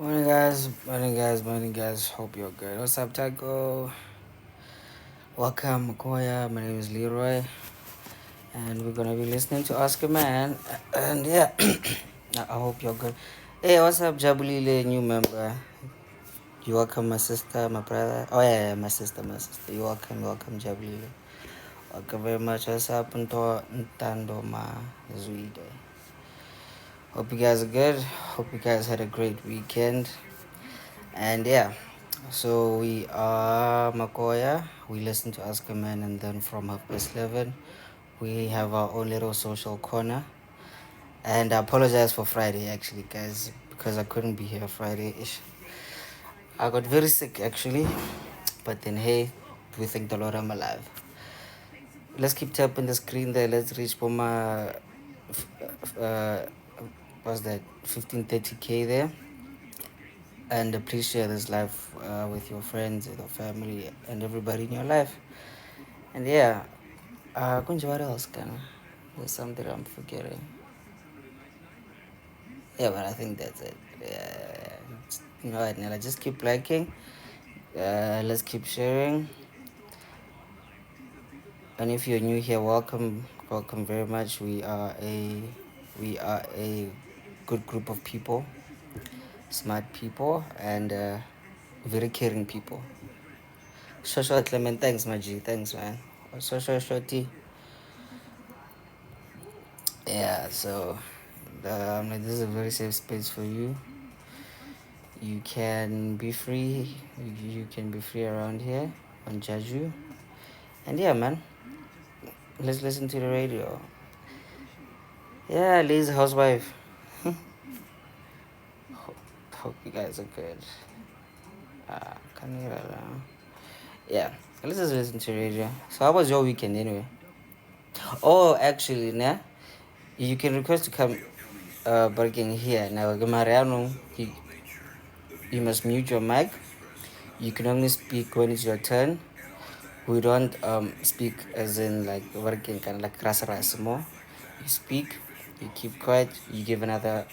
Morning guys. Hope you're good. What's up, Taco? Welcome, Makoya. My name is Leroy, and we're gonna be listening to Oscar Man. And yeah, I hope you're good. Hey, what's up, Jabulile, new member? You welcome, my sister, my brother. Oh yeah, my sister. You welcome, Jabulile. Welcome very much. What's up, Ntando Ma Zuide? Hope you guys are good. Hope you guys had a great weekend. And yeah, so we are Makoya. We listen to Ask a Man, and then from half past 11, we have our own little social corner. And I apologize for Friday, actually, guys, because I couldn't be here Friday ish. I got very sick, actually, but then hey, we thank the Lord I'm alive. Let's keep tapping the screen there. Let's reach for my, uh, what's that, 1530K there. And please share this life with your friends, with your family, and everybody in your life. And yeah, Kunja, what else can there's something I'm forgetting. Yeah, but I think that's it. Yeah, you know what, Nella, just keep liking. Let's keep sharing. And if you're new here, welcome very much. We are a good group of people, smart people, and very caring people. Shosho Clement, thanks, Maji. Thanks, man. Shosho Shoti. Yeah, so this is a very safe space for you. You can be free. You can be free around here. Won't judge you. And yeah, man, let's listen to the radio. Yeah, Lee's housewife. Hope you guys are good. Can you hear that now? Yeah, let's just listen to the radio. So how was your weekend anyway? Oh, actually, nah, you can request to come bargain here. Now, Gamariano, you must mute your mic. You can only speak when it's your turn. We don't speak as in like working kind of like more. You speak, you keep quiet, you give another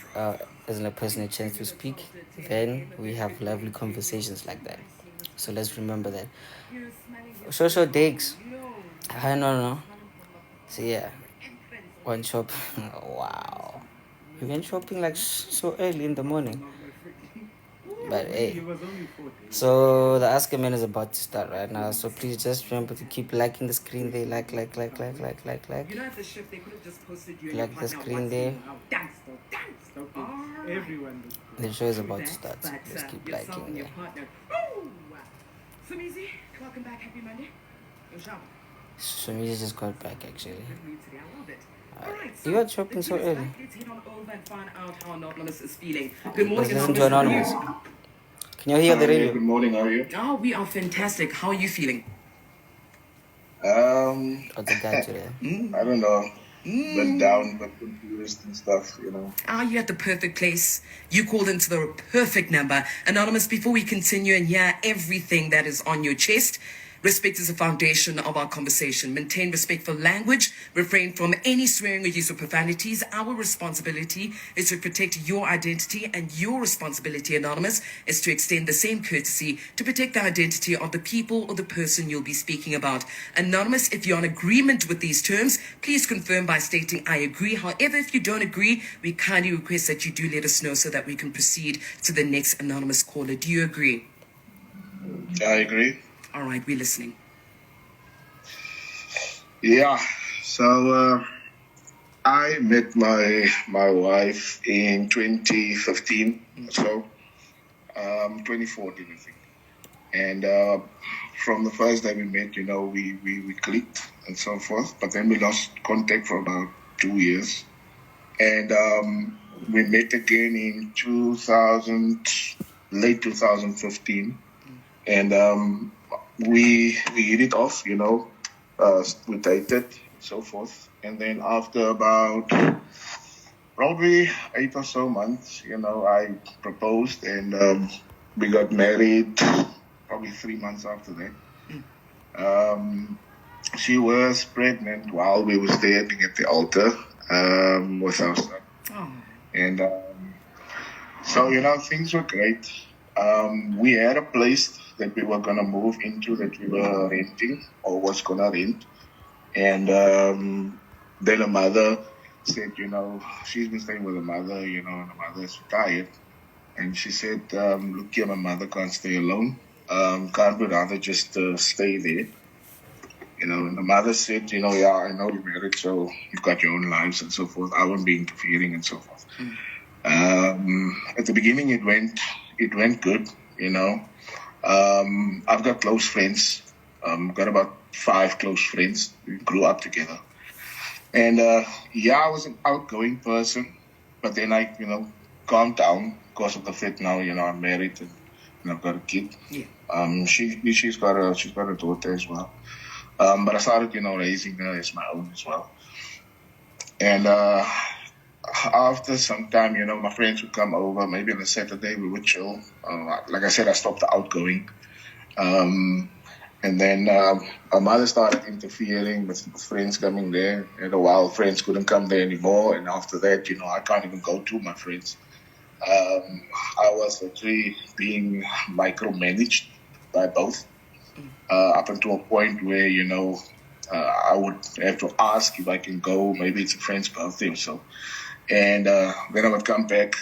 as in a person a chance to speak. Then we have lovely conversations like that. So let's remember that. Social digs. I don't know. So yeah, one shop. Wow. You went shopping like so early in the morning. But hey, so the Ask a Man is about to start right now. So please just remember to keep liking the screen there. Like. Like the screen there. The show is about to start. So let's keep liking there. Shamizi just got back actually. You are shopping so early. Let's listen to Anonymous. Can you hear the radio? Good morning, how are you? Oh, we are fantastic. How are you feeling? What's the guy today? I don't know. But down, but confused and stuff, you know. You're at the perfect place. You called into the perfect number. Anonymous, before we continue and hear everything that is on your chest, respect is the foundation of our conversation. Maintain respectful language. Refrain from any swearing or use of profanities. Our responsibility is to protect your identity, and your responsibility, Anonymous, is to extend the same courtesy to protect the identity of the people or the person you'll be speaking about. Anonymous, if you're in agreement with these terms, please confirm by stating, I agree. However, if you don't agree, we kindly request that you do let us know so that we can proceed to the next anonymous caller. Do you agree? I agree. All right, we're listening. Yeah, so I met my wife in 2015, so 2014, I think. And from the first day we met, you know, we clicked and so forth. But then we lost contact for about 2 years. And we met again in late 2015. And we hit it off, you know. We dated and so forth. And then after about probably 8 or so months, you know, I proposed and we got married probably 3 months after that. She was pregnant while we were standing at the altar with our son. Oh. And So, things were great. We had a place that we were going to move into that we were renting or was going to rent. And then the mother said, she's been staying with the mother, and the mother is retired. And she said, look here, my mother can't stay alone. Can't we rather just stay there? And the mother said, yeah, I know you're married, so you've got your own lives and so forth. I won't be interfering and so forth. At the beginning, it went good, I've got close friends. Got about 5 close friends. We grew up together. And I was an outgoing person, but then I, calmed down because of the fact now, I'm married and I've got a kid. Yeah. She's got a daughter as well. But I started, raising her as my own as well. And after some time, my friends would come over. Maybe on a Saturday we would chill. Like I said, I stopped the outgoing. And then our mother started interfering with friends coming there. And a while, friends couldn't come there anymore. And after that, I can't even go to my friends. I was actually being micromanaged by both. Up until a point where, I would have to ask if I can go. Maybe it's a friend's birthday or so. And then I would come back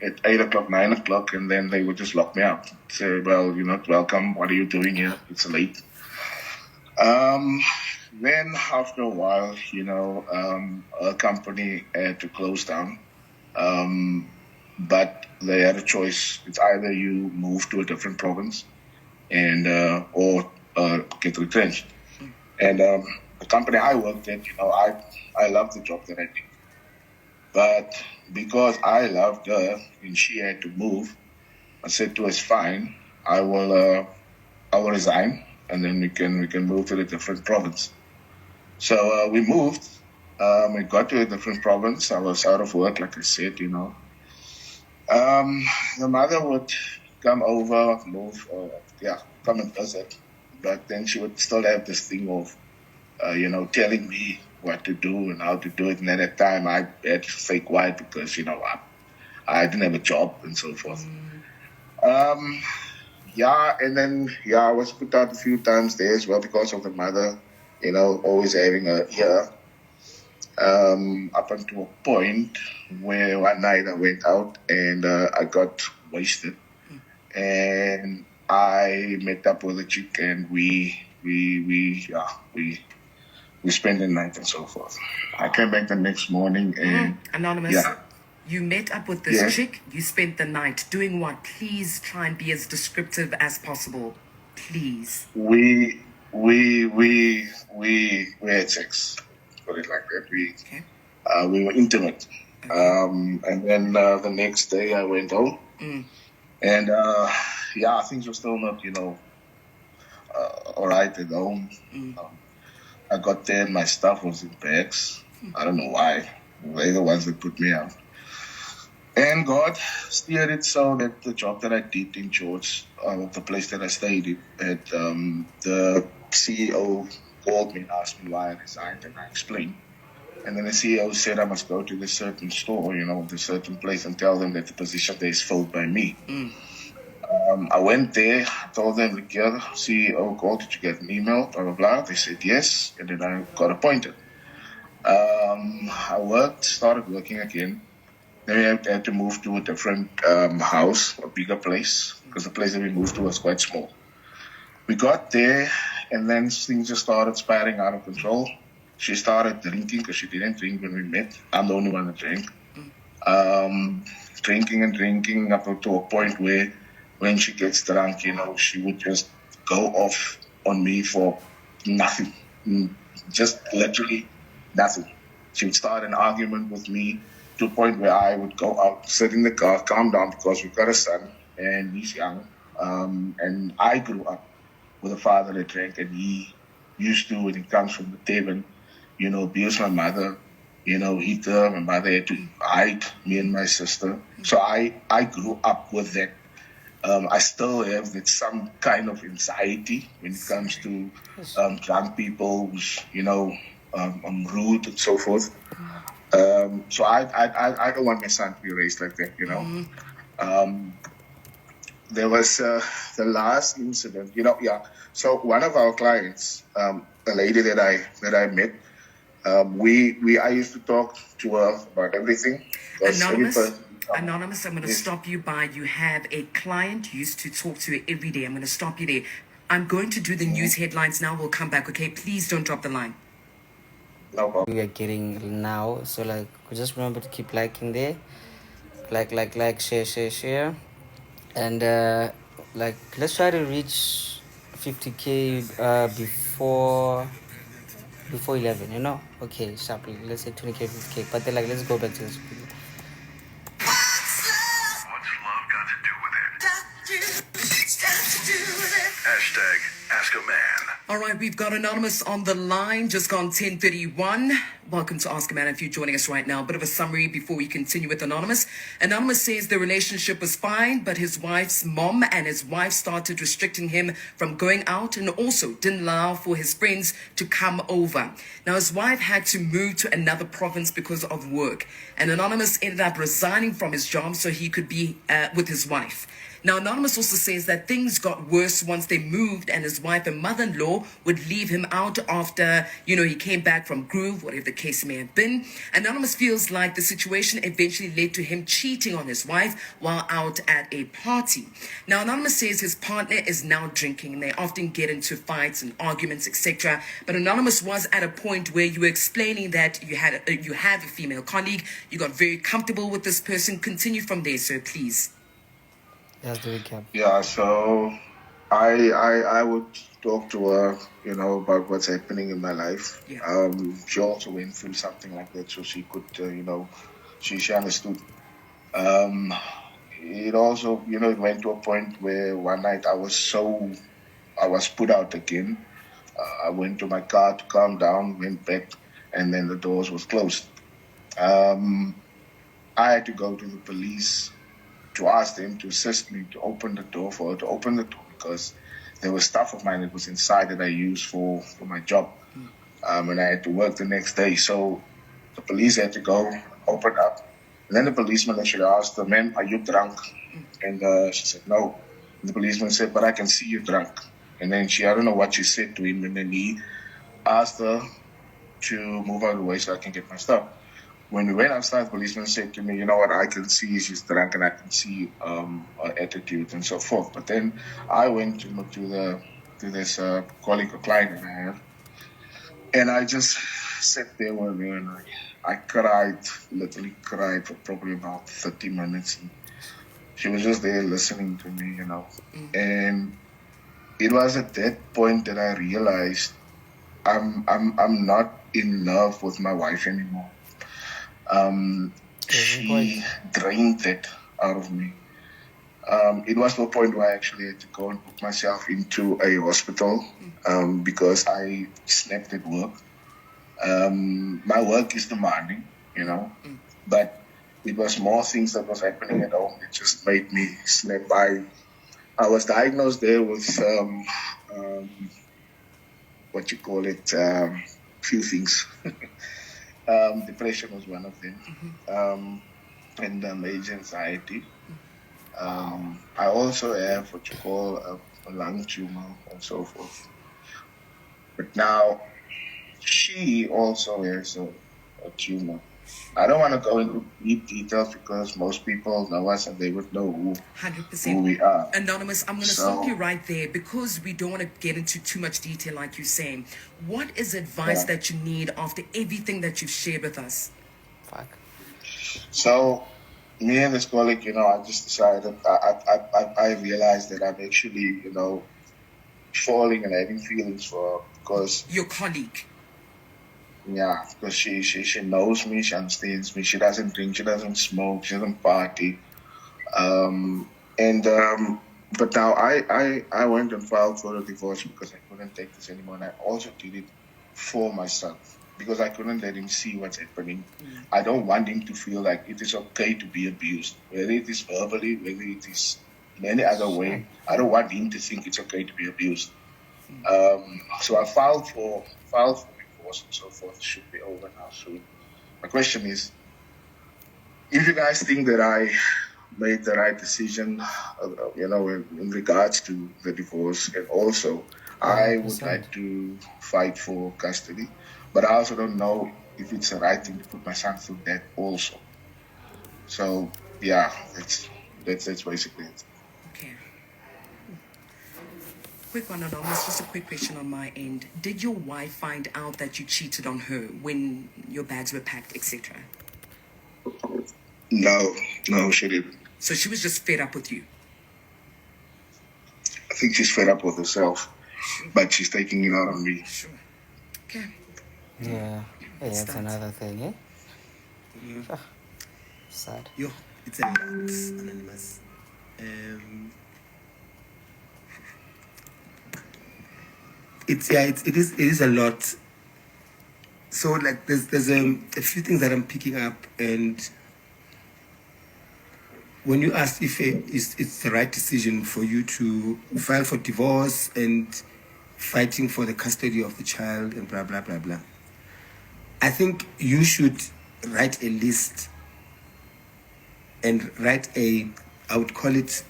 at 8 o'clock, 9 o'clock, and then they would just lock me out. Say, well, you're not welcome. What are you doing here? It's late. Then after a while, a company had to close down. But they had a choice. It's either you move to a different province and or get retrenched. And the company I worked at, I loved the job that I did. But because I loved her and she had to move, I said to her, it's fine. I will resign, and then we can move to a different province. So we moved. We got to a different province. I was out of work, like I said, The mother would come over, come and visit. But then she would still have this thing of, telling me what to do and how to do it. And at that time, I had to stay quiet because, I didn't have a job and so forth. And then, I was put out a few times there as well because of the mother, always having a ear. Up until a point where one night I went out and I got wasted. And I met up with a chick and we spent the night and so forth. I came back the next morning and Anonymous. Yeah. You met up with this Yes. chick. You spent the night doing what? Please try and be as descriptive as possible. Please. we had sex. Put it like that. Okay. We were intimate. And then the next day I went home. And things were still not, all right at home. I got there and my stuff was in bags. I don't know why. They're the ones that put me out. And God steered it so that the job that I did in George, the place that I stayed at, the CEO called me and asked me why I resigned, and I explained. And then the CEO said I must go to this certain store, this certain place, and tell them that the position there is filled by me. I went there, told them, look here, CEO called, did you get an email, blah, blah, blah. They said yes, and then I got appointed. I started working again. Then we had to move to a different house, a bigger place, because the place that we moved to was quite small. We got there, and then things just started spiraling out of control. She started drinking because she didn't drink when we met. I'm the only one that drank. Drinking and drinking up to a point where when she gets drunk, she would just go off on me for nothing. Just literally nothing. She would start an argument with me to a point where I would go out, sit in the car, calm down because we've got a son and he's young. And I grew up with a father that drank, and he used to, when he comes from the table, abuse my mother, hit her. My mother had to hide me and my sister. So I grew up with that. I still have that some kind of anxiety when it comes to drunk people, who's, rude and so forth. So I don't want my son to be raised like that, There was the last incident, So one of our clients, a lady that I met, I used to talk to her about everything. Anonymous, I'm going to stop you by you have a client you used to talk to every day. I'm going to stop you there. I'm going to do the news headlines now. We'll come back, okay? Please don't drop the line. No problem. We are getting now, so like just remember to keep liking there, like, share, and like let's try to reach 50K before 11, okay, sharply, let's say 20K, 50K, but then like let's go back to this video. What's love got to do with it? Hashtag Ask a Man. All right, we've got Anonymous on the line, just gone 10:31. Welcome to Ask a Man if you're joining us right now. A bit of a summary before we continue with Anonymous. Anonymous says the relationship was fine, but his wife's mom and his wife started restricting him from going out and also didn't allow for his friends to come over. Now, his wife had to move to another province because of work, and Anonymous ended up resigning from his job so he could be with his wife. Now, Anonymous also says that things got worse once they moved and his wife and mother-in-law would leave him out after, he came back from Groove, whatever the case may have been. Anonymous feels like the situation eventually led to him cheating on his wife while out at a party. Now, Anonymous says his partner is now drinking and they often get into fights and arguments, etc. But Anonymous was at a point where you were explaining that you have a female colleague, you got very comfortable with this person. Continue from there, sir, please. That's the recap. Yeah, so I would talk to her, about what's happening in my life. Yeah. She also went through something like that, so she could, she understood. It also, it went to a point where one night I was put out again. I went to my car to calm down, went back, and then the doors was closed. I had to go to the police to ask them to assist me to open the door for her to open the door because there was stuff of mine that was inside that I used for my job. And I had to work the next day. So the police had to go open up. And then the policeman actually asked her, "Ma'am, are you drunk?" And she said, "No." And the policeman said, "But I can see you drunk." And then I don't know what she said to him. And then he asked her to move out of the way so I can get my stuff. When we went outside, the policeman said to me, "You know what, I can see she's drunk and I can see her attitude and so forth." But then I went to this colleague or client that I have, and I just sat there with her and I literally cried for probably about 30 minutes. And she was just there listening to me, And it was at that point that I realized I'm not in love with my wife anymore. She drained it out of me. It was to a point where I actually had to go and put myself into a hospital because I snapped at work. My work is demanding, but it was more things that was happening at home. It just made me snap. I was diagnosed there with few things. Depression was one of them, and major anxiety. I also have what you call a lung tumor and so forth. But now, she also has a tumor. I don't want to go into deep details because most people know us and they would know who 100%. we are. Anonymous, I'm going to stop you right there because we don't want to get into too much detail like you're saying. What is advice that you need after everything that you've shared with us? Fuck. So, me and this colleague, I just decided, I realized that I'm actually, falling and having feelings for her because... Your colleague? Yeah, because she knows me, she understands me, she doesn't drink, she doesn't smoke, she doesn't party. But now I went and filed for a divorce because I couldn't take this anymore, and I also did it for my son because I couldn't let him see what's happening. I don't want him to feel like it is okay to be abused, whether it is verbally, whether it is in any other way. I don't want him to think it's okay to be abused. So I filed for divorce and so forth. It should be over now soon. My question is, if you guys think that I made the right decision, in regards to the divorce. And also, I would 100%. like to fight for custody, but I also don't know if it's the right thing to put my son through that also. So yeah, that's basically it. Okay. Quick one, Anonymous. Just a quick question on my end. Did your wife find out that you cheated on her when your bags were packed, etc.? No, she didn't. So she was just fed up with you. I think she's fed up with herself, but she's taking it out on me. Sure. Okay. Yeah. Hey, that's Start. another thing, eh? Ah, sad. Yo, it's a lot, Anonymous. It is a lot. So like there's a few things that I'm picking up, and when you asked if it's the right decision for you to file for divorce and fighting for the custody of the child and blah blah blah blah, I think you should write a list and write I would call it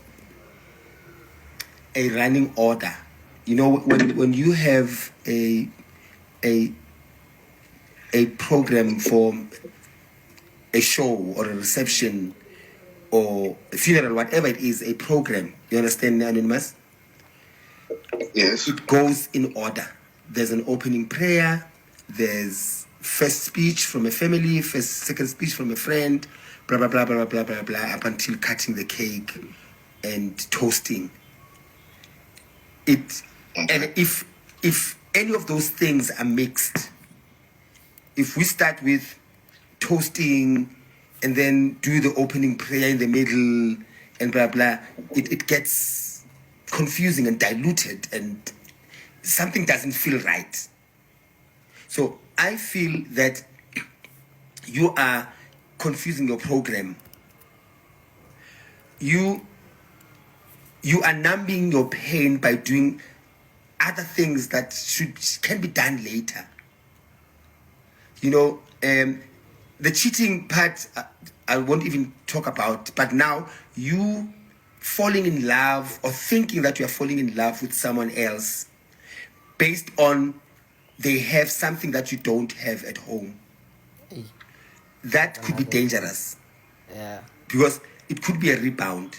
a running order. You know, when you have a program for a show or a reception or a funeral, whatever it is, a program. You understand, Anonymous? Yes. It goes in order. There's an opening prayer. There's first speech from a family, second speech from a friend, blah, blah, blah, blah, blah, blah, blah, up until cutting the cake and toasting. And if any of those things are mixed, if we start with toasting and then do the opening prayer in the middle and blah blah, it gets confusing and diluted and something doesn't feel right. So I feel that you are confusing your program. You are numbing your pain by doing other things that can be done later. You know, the cheating part, I won't even talk about. But now you falling in love or thinking that you are falling in love with someone else based on they have something that you don't have at home. Hey, That could be dangerous yeah. because it could be a rebound.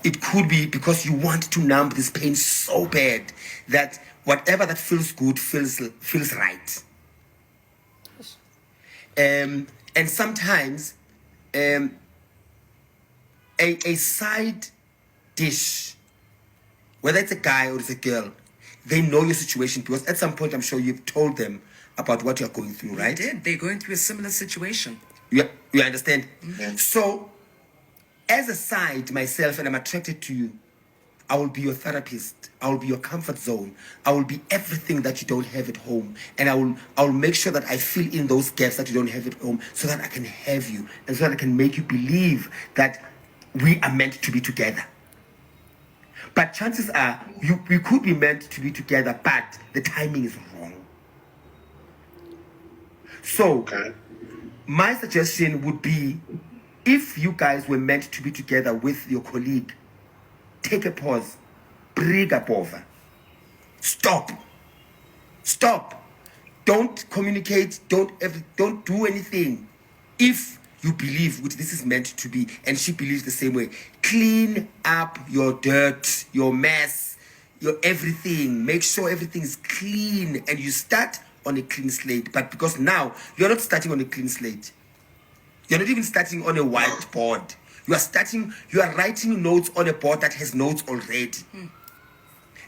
It could be because you want to numb this pain so bad that whatever that feels good feels right. And sometimes a side dish, whether it's a guy or it's a girl, they know your situation because at some point I'm sure you've told them about what you're going through, right? They did. They're going through a similar situation. You understand? Mm-hmm. So, as a side, myself, and I'm attracted to you, I will be your therapist. I will be your comfort zone. I will be everything that you don't have at home. And I will make sure that I fill in those gaps that you don't have at home so that I can have you and so that I can make you believe that we are meant to be together. But chances are we could be meant to be together, but the timing is wrong. So, my suggestion would be, if you guys were meant to be together with your colleague, take a pause. Briga over. Stop. Don't communicate. Don't do anything. If you believe this is meant to be, and she believes the same way, clean up your dirt, your mess, your everything. Make sure everything is clean, and you start on a clean slate. But because now you're not starting on a clean slate, you're not even starting on a whiteboard. You are writing notes on a board that has notes already.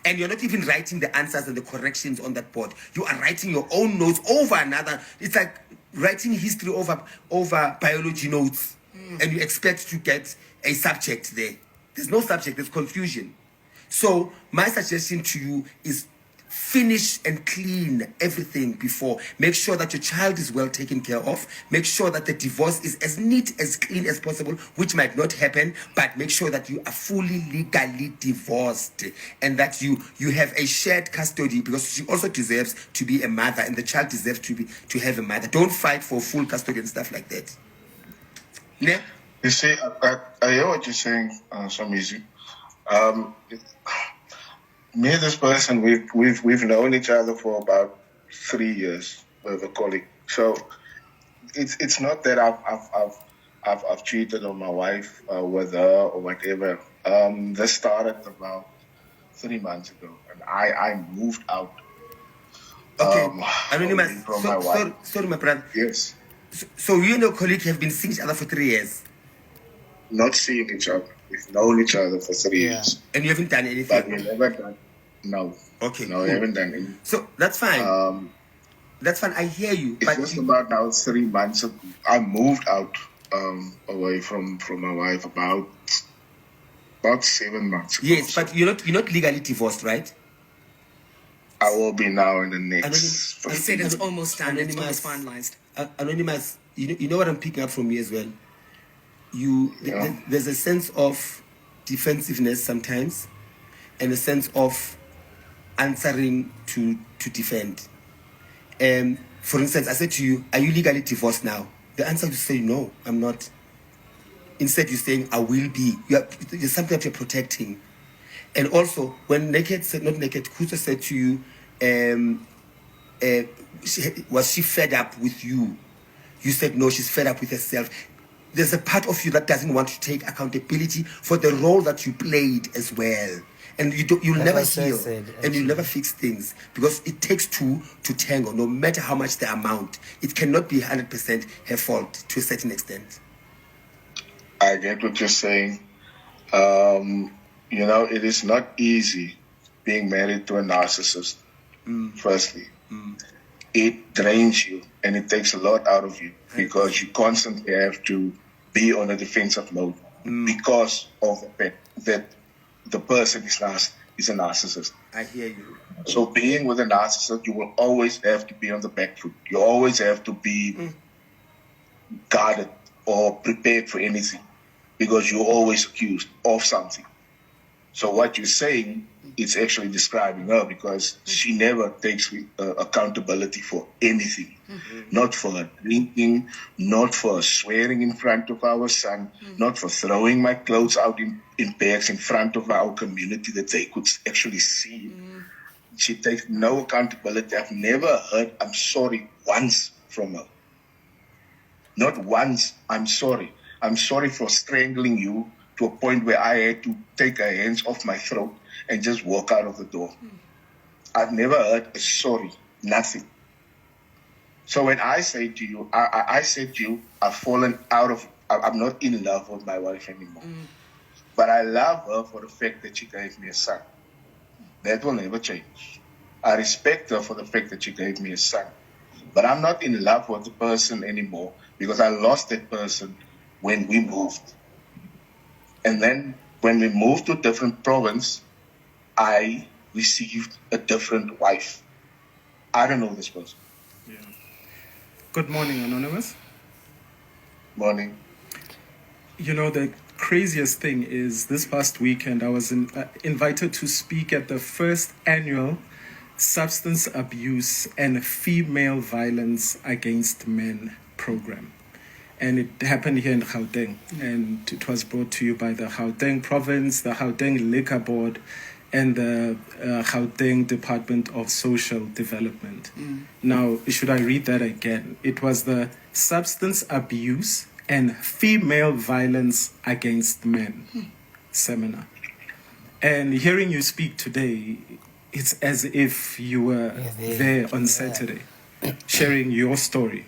And you're not even writing the answers and the corrections on that board. You are writing your own notes over another. It's like writing history over biology notes. And you expect to get a subject there. There's no subject, there's confusion. So my suggestion to you is finish and clean everything before. Make sure that your child is well taken care of. Make sure that the divorce is as neat, as clean as possible, which might not happen, but make sure that you are fully legally divorced and that you have a shared custody, because she also deserves to be a mother and the child deserves to have a mother. Don't fight for full custody and stuff like that. Ne? You see, I hear what you're saying, Shamizi. Me and this person, we've known each other for about 3 years. We're a colleague. So it's not that I've cheated on my wife with her or whatever. This started about 3 months ago, and I moved out. Okay, away Anonymous. from my wife. Sorry, my brother. Yes, So you and your colleague have been seeing each other for 3 years, not seeing each other. We've known each other for 3 Yeah. years, and you haven't done anything. but we never done. No. Okay, No, cool. we haven't done anything. So that's fine. That's fine. I hear you. It's But just about now 3 months ago. I moved out away from my wife about 7 months ago. Yes, but you're not legally divorced, right? I will be now in the next. He said it's almost done. It's Anonymous. almost finalized. Anonymous, you know what I'm picking up from you as well. Yeah. There's a sense of defensiveness sometimes, and a sense of answering to defend. For instance, I said to you, "Are you legally divorced now?" The answer is say, "No, I'm not." Instead, you're saying, "I will be." There's something that you're protecting. And also, when Kusa said to you, was she fed up with you? You said, no, she's fed up with herself. There's a part of you that doesn't want to take accountability for the role that you played as well. And you'll That's never what Seth heal, said, and you'll actually. never fix things, because it takes two to tango, no matter how much the amount. It cannot be 100% her fault to a certain extent. I get what you're saying. It is not easy being married to a narcissist. Firstly, it drains you and it takes a lot out of you because you constantly have to be on a defensive mode because of the fact that the person is a narcissist. I hear you. So being with a narcissist, you will always have to be on the back foot. You always have to be guarded or prepared for anything because you're always accused of something. So what you're saying, it's actually describing her because she never takes accountability for anything. Not for her drinking, not for swearing in front of our son, not for throwing my clothes out in bags in front of our community that they could actually see. She takes no accountability. I've never heard "I'm sorry" once from her. Not once. "I'm sorry. I'm sorry for strangling you to a point where I had to take her hands off my throat and just walk out of the door." I've never heard a sorry. Nothing. So when I say to you, I said to you, I've fallen out of, I'm not in love with my wife anymore. But I love her for the fact that she gave me a son. That will never change. I respect her for the fact that she gave me a son. But I'm not in love with the person anymore because I lost that person when we moved. And then when we moved to a different province, I received a different wife. I don't know this person. Yeah. Good morning, Anonymous. Morning. You know, the craziest thing is this past weekend I was invited to speak at the first annual Substance Abuse and Female Violence Against Men program. And it happened here in Gauteng. And it was brought to you by the Gauteng province, the Gauteng Liquor Board, and the Gauteng Department of Social Development. Now, should I read that again? It was the Substance Abuse and Female Violence Against Men seminar. And hearing you speak today, it's as if you were there on Saturday, sharing your story.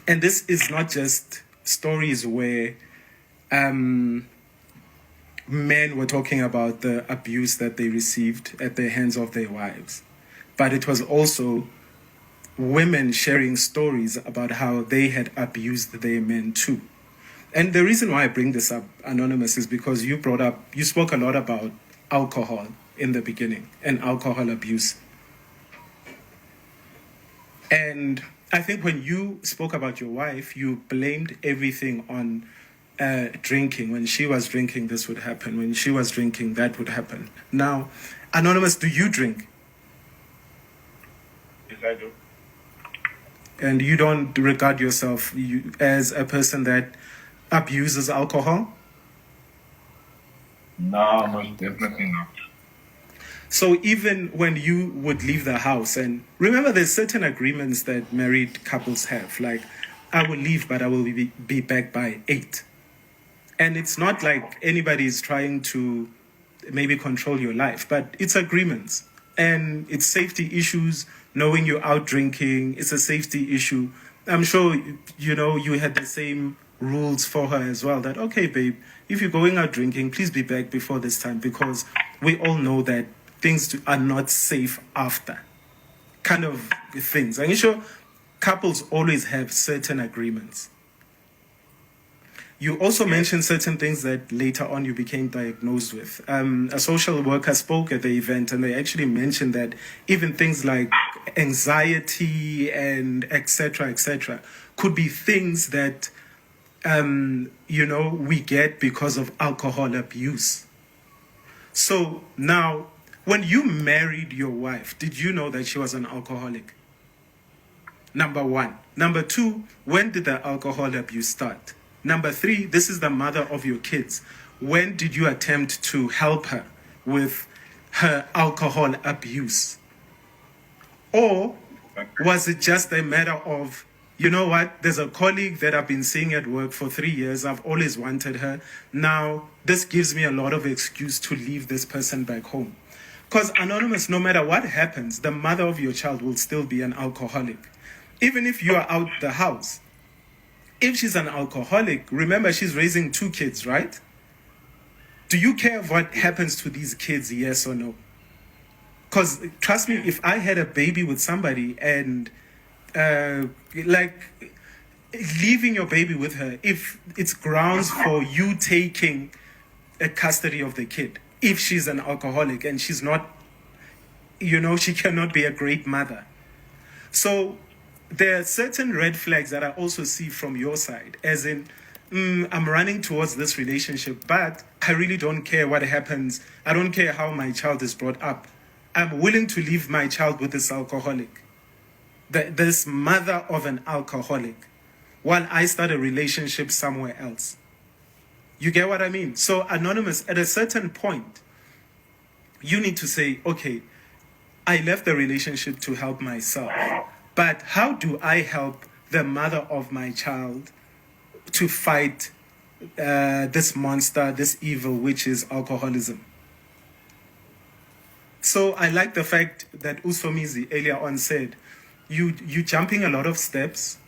And this is not just stories where men were talking about the abuse that they received at the hands of their wives, but it was also women sharing stories about how they had abused their men too. And the reason why I bring this up, Anonymous, is because you spoke a lot about alcohol in the beginning and alcohol abuse. And I think when you spoke about your wife, you blamed everything on drinking. When she was drinking, this would happen. When she was drinking, that would happen. Now, Anonymous, do you drink? Yes, I do. And you don't regard yourself as a person that abuses alcohol? No, most definitely not. So even when you would leave the house, and remember there's certain agreements that married couples have, like I will leave but I will be back by 8. And it's not like anybody is trying to maybe control your life, but it's agreements. And it's safety issues, knowing you're out drinking, it's a safety issue. I'm sure, you had the same rules for her as well, that, okay, babe, if you're going out drinking, please be back before this time, because we all know that things are not safe after, kind of things. I'm sure couples always have certain agreements. You also mentioned certain things that later on you became diagnosed with. A social worker spoke at the event, and they actually mentioned that even things like anxiety and etc. could be things that we get because of alcohol abuse. So now, when you married your wife, did you know that she was an alcoholic? Number one. Number two, when did the alcohol abuse start? Number three, this is the mother of your kids. When did you attempt to help her with her alcohol abuse? Or was it just a matter of, you know what, there's a colleague that I've been seeing at work for 3 years. I've always wanted her. Now, this gives me a lot of excuse to leave this person back home. Because Anonymous, no matter what happens, the mother of your child will still be an alcoholic. Even if you are out the house. If she's an alcoholic, remember she's raising 2 kids, right? Do you care what happens to these kids, yes or no? Because trust me, if I had a baby with somebody and leaving your baby with her, if it's grounds for you taking a custody of the kid, if she's an alcoholic and she's not, she cannot be a great mother. So there are certain red flags that I also see from your side, as in, I'm running towards this relationship, but I really don't care what happens. I don't care how my child is brought up. I'm willing to leave my child with this alcoholic, this mother of an alcoholic, while I start a relationship somewhere else. You get what I mean? So, Anonymous, at a certain point, you need to say, okay, I left the relationship to help myself. But how do I help the mother of my child to fight this monster, this evil, which is alcoholism? So I like the fact that Usomizi earlier on said, you jumping a lot of steps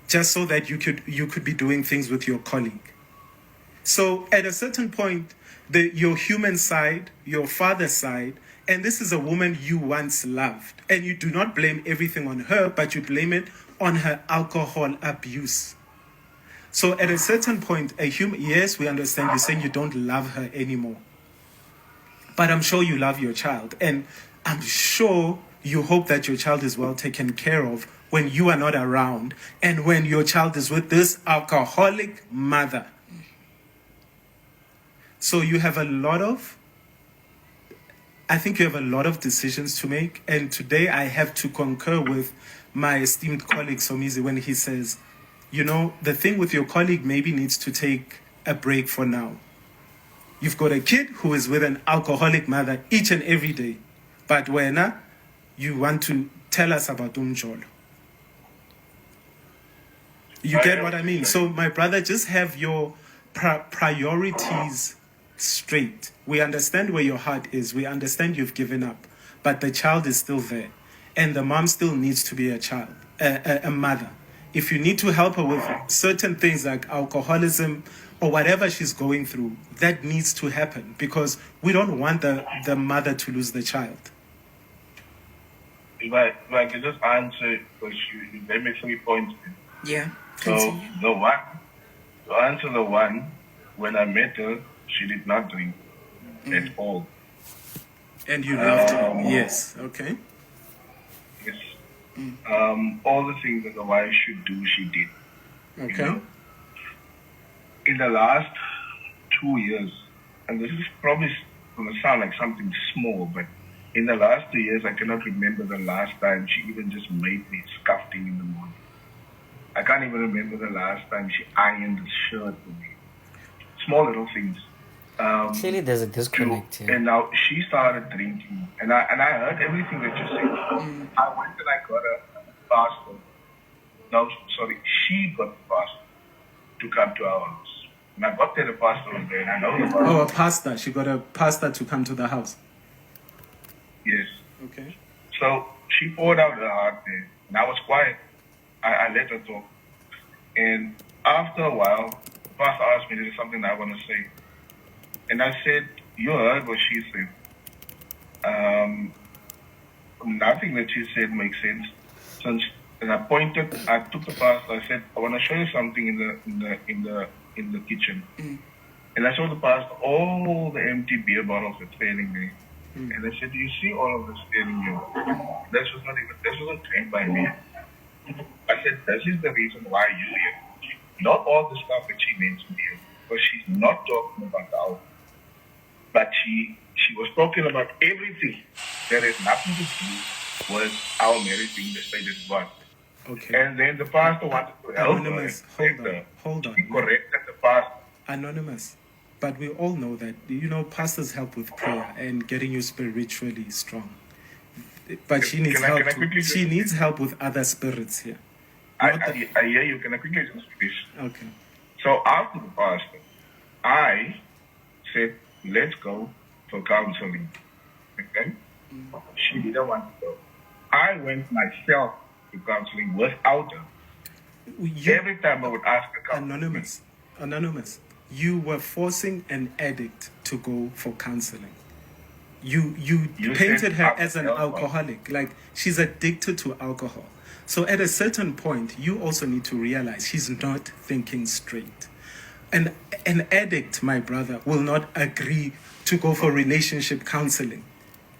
just so that you could be doing things with your colleague. So at a certain point, your human side, your father's side, and this is a woman you once loved. And you do not blame everything on her, but you blame it on her alcohol abuse. So at a certain point, yes, we understand you're saying you don't love her anymore. But I'm sure you love your child. And I'm sure you hope that your child is well taken care of when you are not around and when your child is with this alcoholic mother. So you have a lot of decisions to make. And today I have to concur with my esteemed colleague Somizi when he says, the thing with your colleague maybe needs to take a break for now. You've got a kid who is with an alcoholic mother each and every day. But when you want to tell us about Umjolo. You get what I mean? So my brother, just have your priorities straight. We understand where your heart is. We understand you've given up. But the child is still there. And the mom still needs to be a mother. If you need to help her with certain things like alcoholism or whatever she's going through, that needs to happen because we don't want the mother to lose the child. If I could just answer, because you gave me 3 points. Yeah. So to answer the one, when I met her, she did not drink at all. And you loved her? Yes. Okay. Yes. All the things that a wife should do, she did. Okay. In the last 2 years, and this is probably going to sound like something small, but in the last 2 years, I cannot remember the last time she even just made me scuffing in the morning. I can't even remember the last time she ironed a shirt for me. Small little things. Clearly, there's a disconnect here. And now she started drinking, and I heard everything that you said. I went and I got a pastor. No, sorry, she got the pastor to come to our house. And I got there, the pastor was there, and I know the pastor. Oh, a pastor. She got a pastor to come to the house. Yes. Okay. So she poured out her heart there, and I was quiet. I let her talk. And after a while, the pastor asked me, there's something I want to say. And I said, you heard what she said. Nothing that she said makes sense. And I took the pastor, I said, I want to show you something in the kitchen. And I showed the pastor all the empty beer bottles that's standing there. And I said, do you see all of this standing here? This wasn't drank by me. I said, this is the reason why you're here. Not all the stuff that she mentioned here. Because she's not talking about the alcohol. But she was talking about everything that has nothing to do with our marriage being the state that it was. Okay. And then the pastor wanted to help Anonymous, her. hold on. She corrected the pastor. Anonymous. But we all know that, pastors help with prayer and getting you spiritually strong. But she needs help. She needs help with other spirits here. I hear you. Can I quickly just finish? Okay. So after the pastor, I said, let's go for counseling. Okay? She didn't want to go. I went myself to counseling without her. Every time I would ask her counseling. Anonymous. You were forcing an addict to go for counseling. You painted her as an alcoholic, like she's addicted to alcohol. So at a certain point, you also need to realize she's not thinking straight. An addict, my brother, will not agree to go for relationship counseling.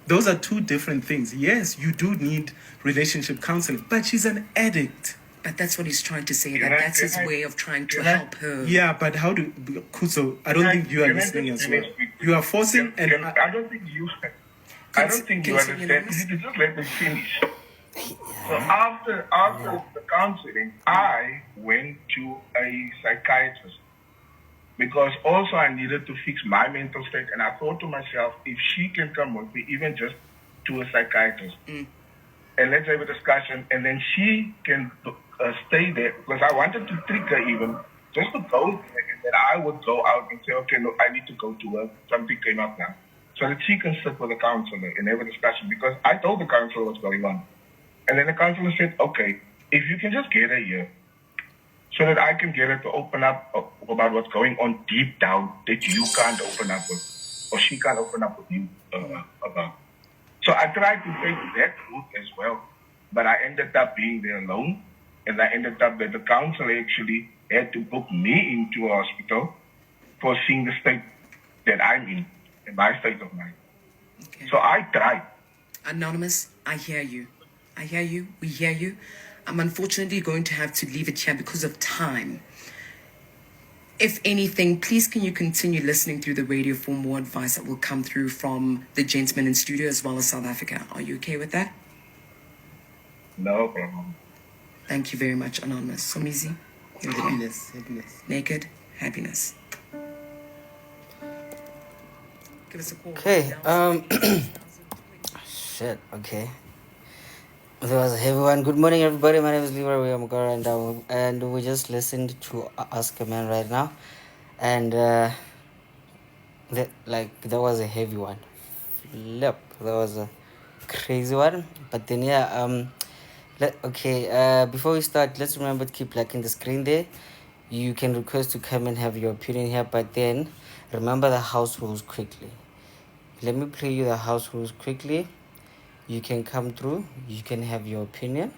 Those are two different things. Yes, you do need relationship counseling, but she's an addict. But that's what he's trying to say, that's his way of trying to help her. Yeah, but how do... Kuso, I don't think you are listening as well. You are forcing... I don't think you understand. You just let me finish. So after the counseling, I went to a psychiatrist. Because also I needed to fix my mental state. And I thought to myself, if she can come with me, even just to a psychiatrist, and let's have a discussion, and then she can stay there. Because I wanted to trick her even, just to go there, and then I would go out and say, okay, no, I need to go to work. Something came up now. So that she can sit with the counselor and have a discussion. Because I told the counselor what's going on. And then the counselor said, okay, if you can just get her here, so that I can get her to open up about what's going on deep down that you can't open up with, or she can't open up with you about. So I tried to take that route as well, but I ended up being there alone, and I ended up that the counselor actually had to book me into a hospital for seeing the state that I'm in my state of mind. Okay. So I tried. Anonymous, I hear you. We hear you. I'm unfortunately going to have to leave it here because of time. If anything, please can you continue listening through the radio for more advice that will come through from the gentleman in studio as well as South Africa. Are you okay with that? No problem. Thank you very much, Anonymous. Somizi? Happiness. Naked happiness. Give us a call. Okay, shit, okay. There was a heavy one. Good morning, everybody. My name is LeeRoy, and we just listened to Ask a Man right now, and that was a heavy one. Flip, that was a crazy one. But then before we start, let's remember to keep liking the screen there. You can request to come and have your opinion here, but then remember the house rules quickly. Let me play you the house rules quickly. You can come through, you can have your opinion,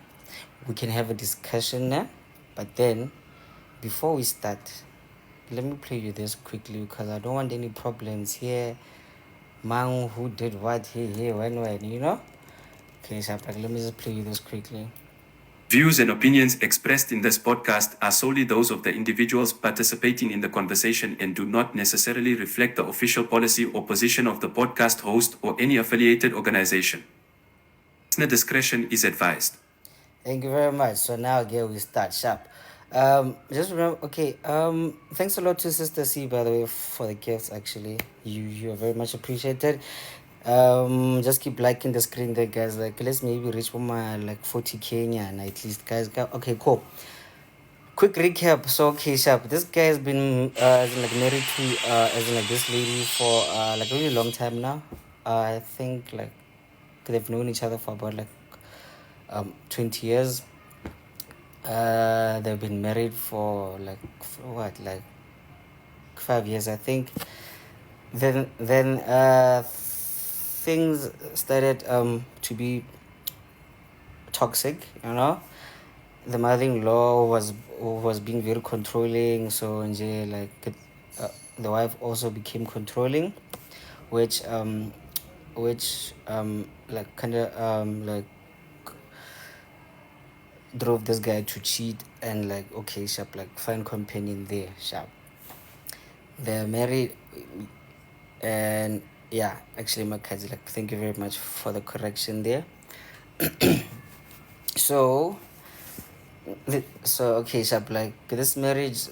we can have a discussion now. But then, before we start, let me play you this quickly because I don't want any problems here. Man, who did what, here, when, you know? Okay, so let me just play you this quickly. Views and opinions expressed in this podcast are solely those of the individuals participating in the conversation and do not necessarily reflect the official policy or position of the podcast host or any affiliated organization. Listener discretion is advised. Thank you very much. So now again we start sharp. Just remember, okay. Thanks a lot to Sister C, by the way, for the gifts. Actually, you are very much appreciated. Just keep liking the screen there, guys. Like, let's maybe reach for my like 40K and at least, guys. Okay, cool. Quick recap. So okay, sharp. This guy has been as in, like married to as in like this lady for like a really long time now. I think like they've known each other for about like 20 years. They've been married for like what, like 5 years, I think. Then things started to be toxic, you know. The mother-in-law was being very controlling, so nje, like the wife also became controlling, which like kind of like drove this guy to cheat. And like, okay, sharp, like find companion there, sharp. They're married, and yeah, actually my kids, like, thank you very much for the correction there. So okay, sharp, like this marriage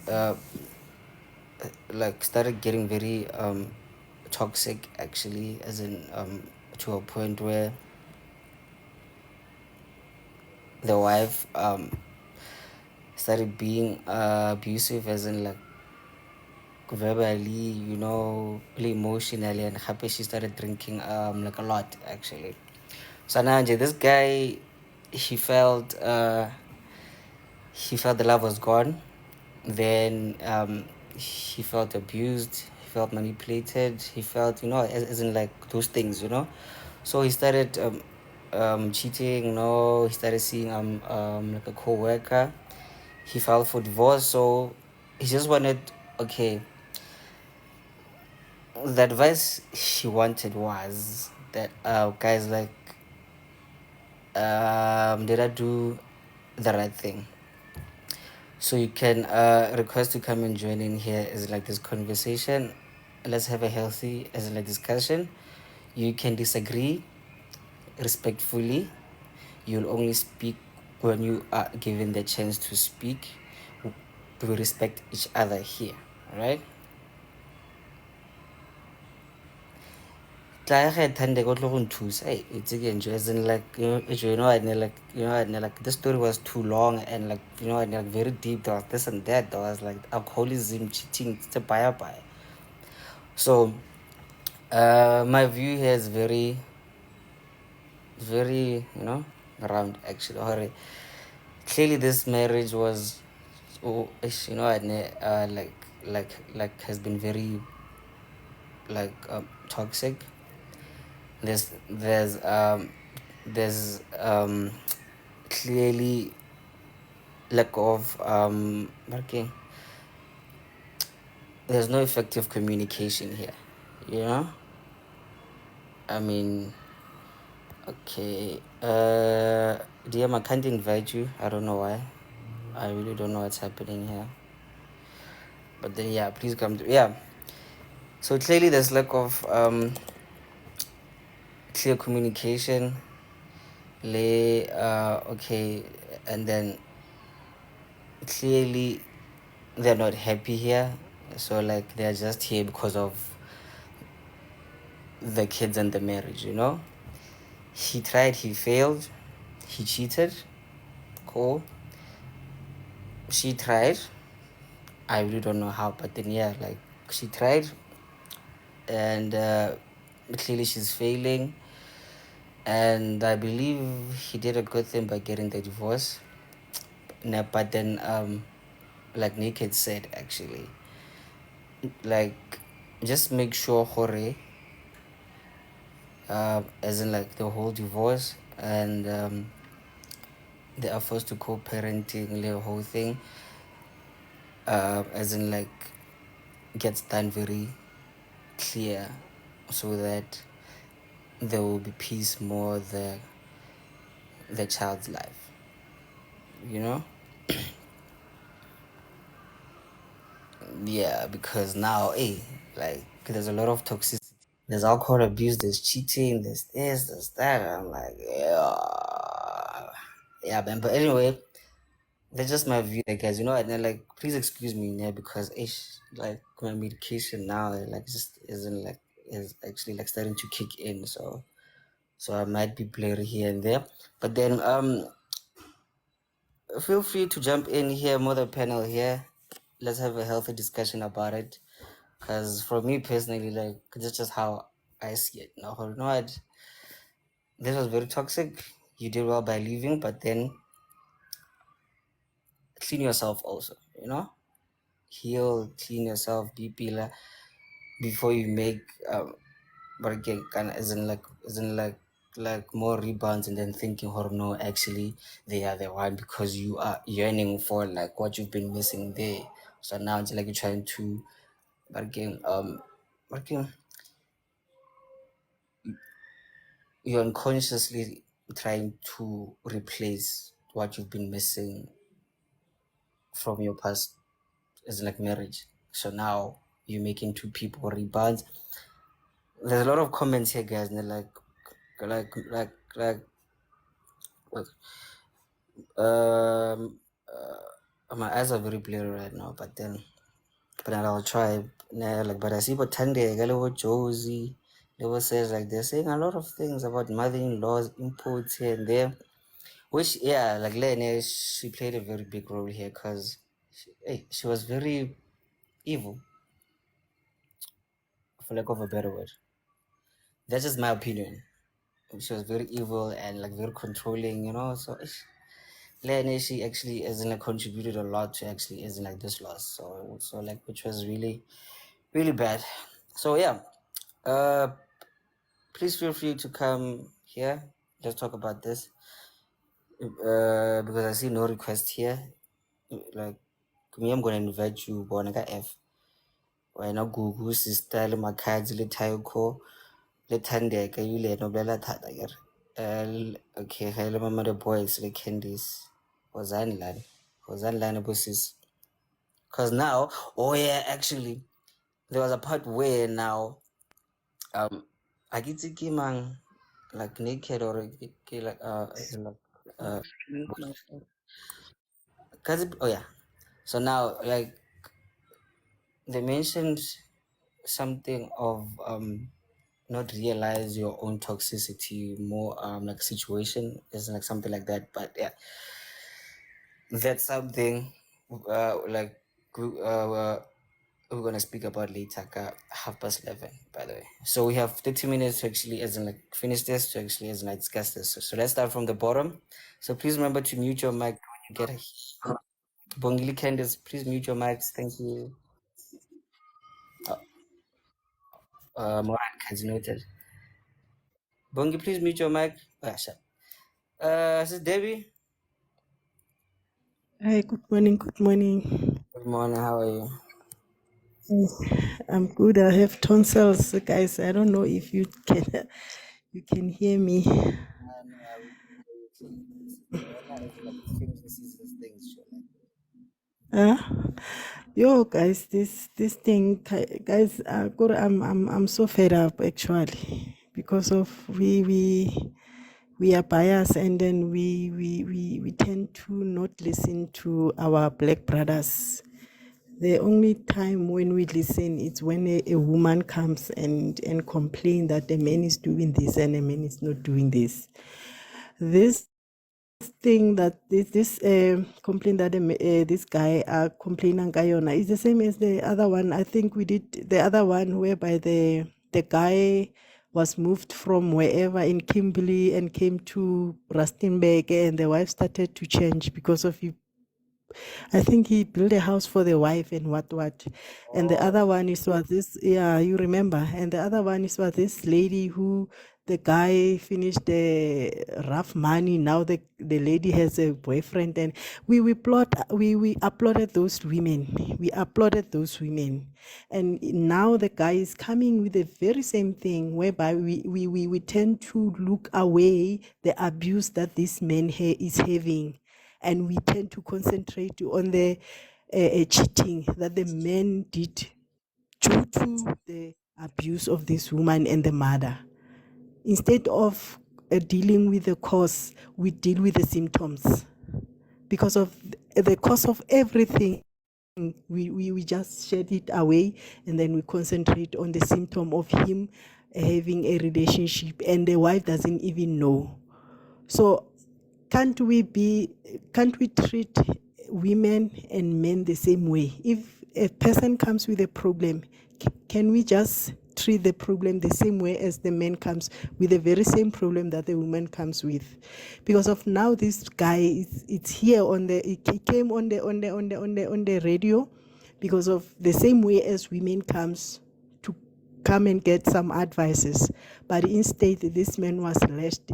uh like started getting very toxic, actually, as in to a point where the wife started being abusive, as in like verbally, you know, really emotionally, and happy. She started drinking like a lot, actually. So now this guy, he felt the love was gone. Then he felt abused, he felt manipulated, he felt, you know, as in like those things, you know. So he started cheating, you know. He started seeing like a co-worker. He filed for divorce. So he just wanted, okay, the advice he wanted was that guys, like, did I do the right thing? So you can request to come and join in here as like this conversation. Let's have a healthy as like discussion. You can disagree respectfully. You'll only speak when you are given the chance to speak. We respect each other here, right? Tla thande go tlo go nthusa. Hey, it's again as in like, you know, and like, you know, and like the story was too long, and like, you know, and like very deep. There was this and that. There was like alcoholism, cheating, it's a bye. So my view here is very, very, you know, round, actually. Or clearly this marriage was, oh, you know, and like has been very like toxic. There's clearly lack of okay, there's no effective communication here, you know. I mean, okay, DM, I can't invite you. I don't know why. I really don't know what's happening here. But then yeah, please come to, yeah. So clearly there's lack of clear communication. Okay, and then clearly they're not happy here. So like they're just here because of the kids and the marriage, you know. He tried, he failed, he cheated. Cool. She tried. I really don't know how, but then yeah, like she tried, and clearly she's failing. And I believe he did a good thing by getting the divorce. But then like Naked said, actually, like, just make sure hore as in like the whole divorce, and they are forced to co-parenting, the whole thing as in like gets done very clear, so that there will be peace more the child's life. you know. Yeah, because now, hey, like, there's a lot of toxicity. There's alcohol abuse, there's cheating, there's this, there's that. I'm like, yeah, man. But anyway, that's just my view, like, guys. You know, and then, like, please excuse me, yeah, because ish, like, my medication now, like, just isn't like is actually like starting to kick in. So I might be blurry here and there. But then, feel free to jump in here, mother panel here. Let's have a healthy discussion about it. Because for me personally, like, that's just how I see it. No, you know what? This was very toxic. You did well by leaving, but then clean yourself also, you know? Heal, clean yourself, be peeler before you make but again kind of isn't like more rebounds and then thinking, oh no, actually they are the one, because you are yearning for like what you've been missing there. So now it's like you're trying to, but again you're unconsciously trying to replace what you've been missing from your past, as like marriage. So now you're making two people rebounds. There's a lot of comments here, guys, and they're like my eyes are very blurry right now, but I'll try. Nah, like, but I see what Tande, Galo, Josie, they will says like they're saying a lot of things about mother-in-laws, imports here and there. Which, yeah, like Lene, she played a very big role here because she was very evil, for lack of a better word. That's just my opinion. She was very evil and like very controlling, you know. So Lene, she actually isn't like contributed a lot to actually isn't like this loss. So like, which was really, really bad. So yeah, please feel free to come here. Let's talk about this. Because I see no request here. Like, me, I'm gonna invite you, Bonaka F. Why not Google sister le makhadzi le Taiko le Thandeka yule no bela thata kere. Okay, hi le mama the boys le Candice. Was online bosses. Cause now, oh yeah, actually, there was a part where now I get to keep man like naked or like uh 'cause oh yeah. So now like they mentioned something of not realize your own toxicity more like situation is like something like that, but yeah, that's something like we're gonna speak about later 11:30, by the way. So we have 30 minutes to actually as in like finish this, to actually as in like discuss this. So let's start from the bottom. So please remember to mute your mic when you get a Bongili Candice, please mute your mics, thank you. Moran has noted. Bongi, please mute your mic. Shut. This is Debbie. Hi, good morning, good morning. Good morning, how are you? I'm good. I have tonsils, guys. I don't know if you can you can hear me. No, I will clean. Like finish the season's things, sure. Like, Huh? Yo, guys, this thing, guys. Good. I'm so fed up actually because of we are biased, and then we tend to not listen to our black brothers. The only time when we listen is when a woman comes and complain that a man is doing this and a man is not doing this. This thing that this complaint that this guy complaining Guyana is the same as the other one. I think we did the other one whereby the guy was moved from wherever in Kimberley and came to Rustenburg, and the wife started to change because of you. I think he built a house for the wife and what. And the other one is what this, yeah, you remember. And the other one is what this lady who the guy finished the rough money. Now the lady has a boyfriend, and we applauded those women. We applauded those women. And now the guy is coming with the very same thing whereby we tend to look away the abuse that this man is having. and we tend to concentrate on the cheating that the men did due to the abuse of this woman and the mother. Instead of dealing with the cause, we deal with the symptoms. Because of the cause of everything, we just shed it away, and then we concentrate on the symptom of him having a relationship, and the wife doesn't even know. So can't we treat women and men the same way? If a person comes with a problem, can we just treat the problem the same way as the man comes with the very same problem that the woman comes with? Because of now, this guy it's here on the, he came on the radio because of the same way as women comes to come and get some advices. But instead, this man was bashed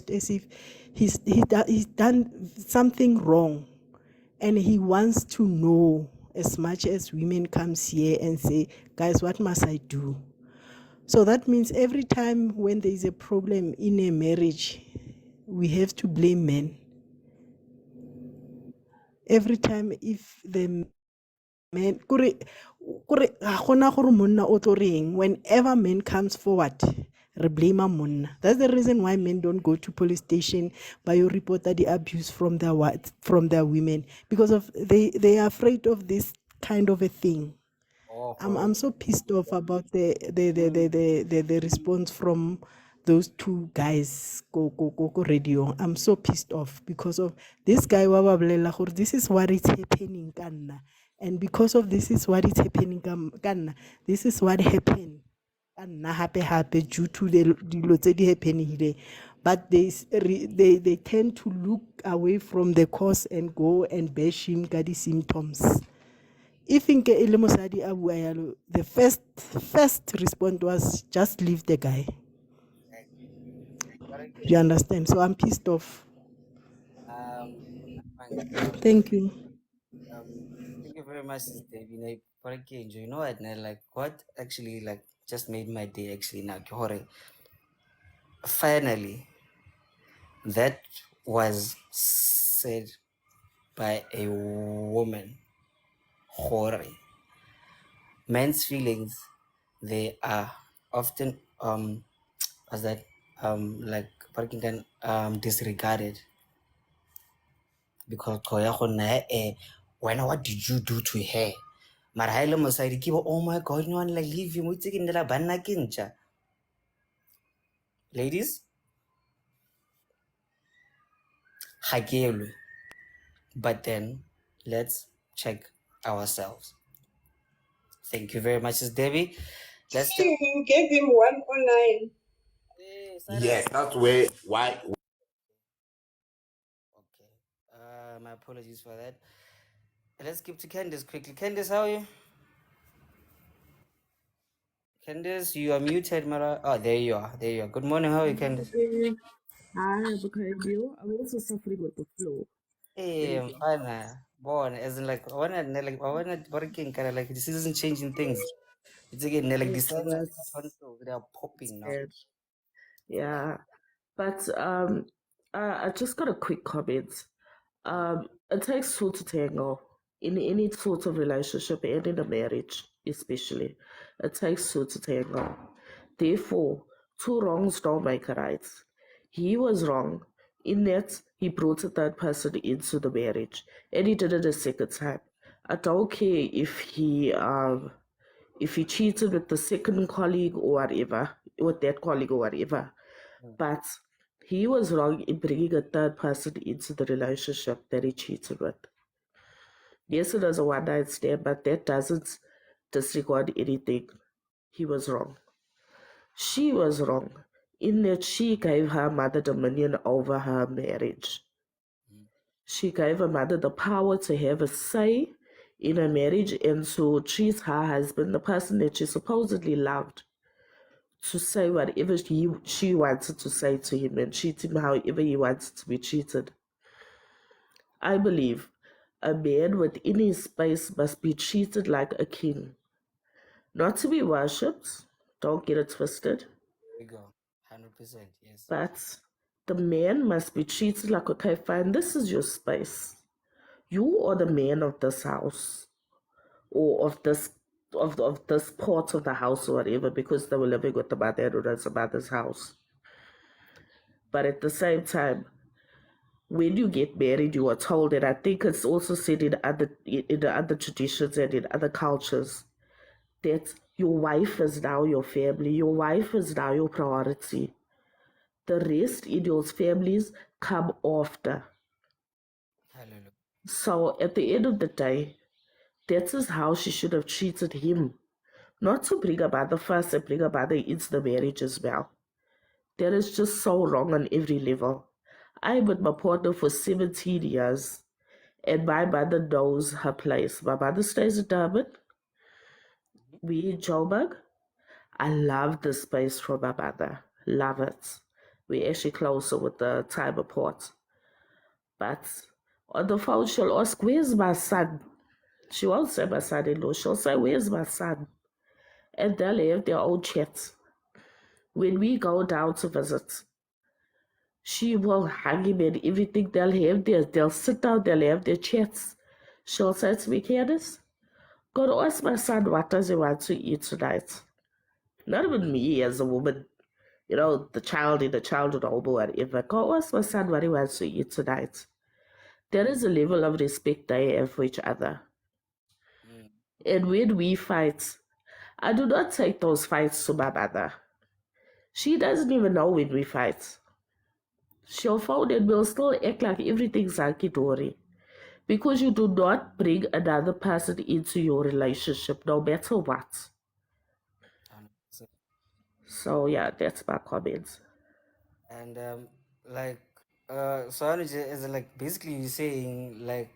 as if he's done something wrong, and he wants to know as much as women comes here and say, guys, what must I do? So that means every time when there is a problem in a marriage, we have to blame men. Every time if the man whenever men comes forward, re blame monna. That's the reason why men don't go to police station but you report the abuse from their women, because of they are afraid of this kind of a thing. I'm so pissed off about the response from those two guys go radio. I'm so pissed off because of this guy wa ba bolela gore this is what is happening ka nna, and because of this is what is happening ka nna, this is what happened ka nna hape due to the dilo tse di happenile. But they tend to look away from the cause and go and bash him ka di symptoms. If nke e le mosadi a bua yalo, the first response was just leave the guy. You understand? So I'm pissed off. Fine. Thank you. Thank you very much, Sis Debbie. You know what? Like what actually like just made my day actually now. Finally, that was said by a woman. Hore. Men's feelings, they are often as that like Parkinson disregarded, because when what did you do to her? Mara ha ile mosadi ke bo, oh my god, no one like leave him, o itse ke nnela banna ke ntša. Ladies, ga ke elwe, but then let's check ourselves. Thank you very much, Sis Debbie. Let's You gave him 109. Hey, Yes, that's why. okay. My apologies for that. Let's skip to Candice quickly. Candice, how are you? Candice, you are muted, Mara. Oh, there you are. There you are. Good morning. How are you, Candice? Hi, Bukayo. I'm also suffering with the flu. Hey, I'm fine. Born as in like I wanna working kind of like this isn't changing things. It's again like the signs are they are popping now. Scared. Yeah, but I just got a quick comment. It takes two to tango in any sort of relationship and in a marriage, especially. It takes two to tango. Therefore, two wrongs don't make a right. He was wrong in that he brought a third person into the marriage, and he did it a second time. I don't care if he cheated with the second colleague or whatever, with that colleague or whatever. But he was wrong in bringing a third person into the relationship that he cheated with. Yes, it was a one night stand, but that doesn't disregard anything. He was wrong. She was wrong in that she gave her mother dominion over her marriage. She gave her mother the power to have a say in a marriage and to treat her husband, the person that she supposedly loved, to say whatever she wanted to say to him and treat him however he wanted to be treated. I believe a man within his space must be treated like a king, not to be worshipped, don't get it twisted, There we go. 100%. Yes. but The man must be treated like, okay, fine, this is your space. You are the man of this house or of this part of the house or whatever, because they were living with the mother or it's the mother's house. But at the same time, when you get married, you are told, and I think it's also said in other traditions and in other cultures, that your wife is now your family, your wife is now your priority. The rest in your families come after. Hallelujah. So at the end of the day, that is how she should have treated him. Not to bring about the fuss and bring about the into the marriage as well. That is just so wrong on every level. I'm with my partner for 17 years, and my mother knows her place. My mother stays in Durban. We in Joburg. I love the space from my mother. Love it. We're actually closer with the time apart. But on the phone, she'll ask, "Where's my son?" She won't say my son in law. She'll say, "Where's my son?" And they'll have their own chats. When we go down to visit, she will hug him and everything. They'll sit down, they'll have their chats. She'll say to me, "Candace, go to ask my son what does he want to eat tonight." Not even me as a woman, the child in the childhood home or whatever. Go ask my son what he wants to eat tonight. There is a level of respect they have for each other. Mm. And when we fight, I do not take those fights to my mother. She doesn't even know when we fight. She'll phone and we'll still act like everything's hunky dory. Because you do not bring another person into your relationship, no matter what. 100%. So yeah, that's my comments. And like so is like basically you saying like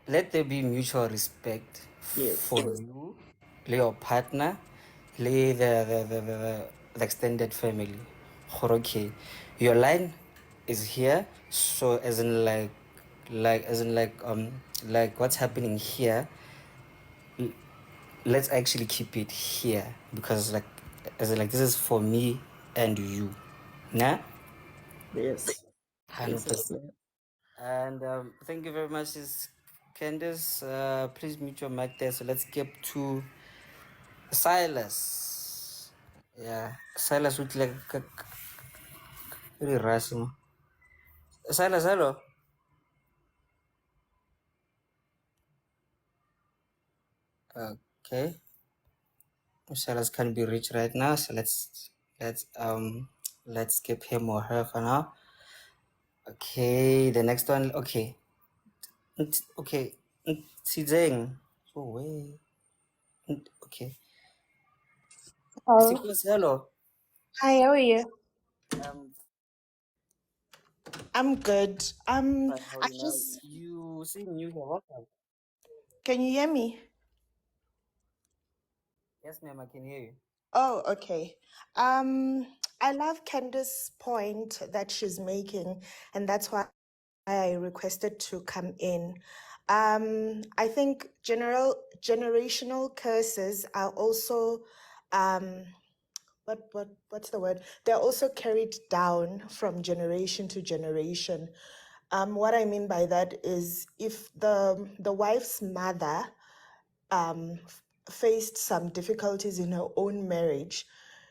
let there be mutual respect Yes. for you, your partner, the extended family. Okay, your line is here, so as in like what's happening here, let's actually keep it here because like as in like this is for me and you. Nah? Yes. 100%. Exactly. And thank you very much, is Candice. Please mute your mic there. So let's get to Silas. Yeah, Silas would like really rush. Silas, hello. Okay, Silas can be reached right now. So let's skip him or her for now. Okay, the next one. Okay, okay, Sijeng. So wait. Okay, Oh, Sikos, hello. hi, how are you? Um, I'm good. fine. How are I you now? just You see new here. Welcome. can you hear me? Yes, ma'am. I can hear you. Oh, okay. Um, I love Candace's point that she's making, and that's why I requested to come in. I think generational curses are also um what's the word? They're also carried down from generation to generation. What I mean by that is if the wife's mother faced some difficulties in her own marriage,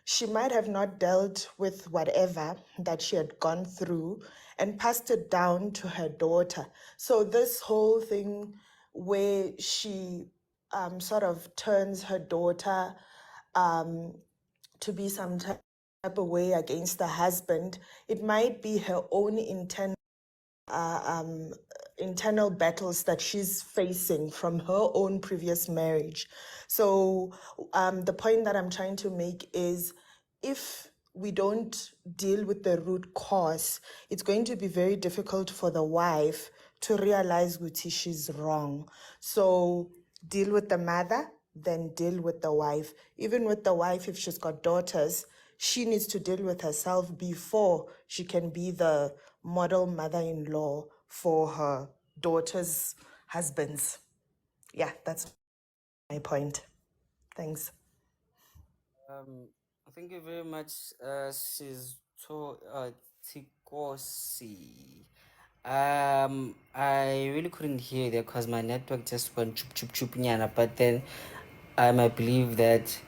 she might have not dealt with whatever that she had gone through and passed it down to her daughter. So, this whole thing where she sort of turns her daughter to be some type of way against the husband, it might be her own internal battles that she's facing from her own previous marriage. So, the point that I'm trying to make is if we don't deal with the root cause, it's going to be very difficult for the wife to realize that she's wrong. So, deal with the mother, then deal with the wife. Even with the wife, if she's got daughters, she needs to deal with herself before she can be the model mother-in-law for her daughters' husbands. Yeah, that's my point. Thanks. Thank you very much, Sis Tikosi. I really couldn't hear there because my network just went chup chup chup nyana. But then, I believe that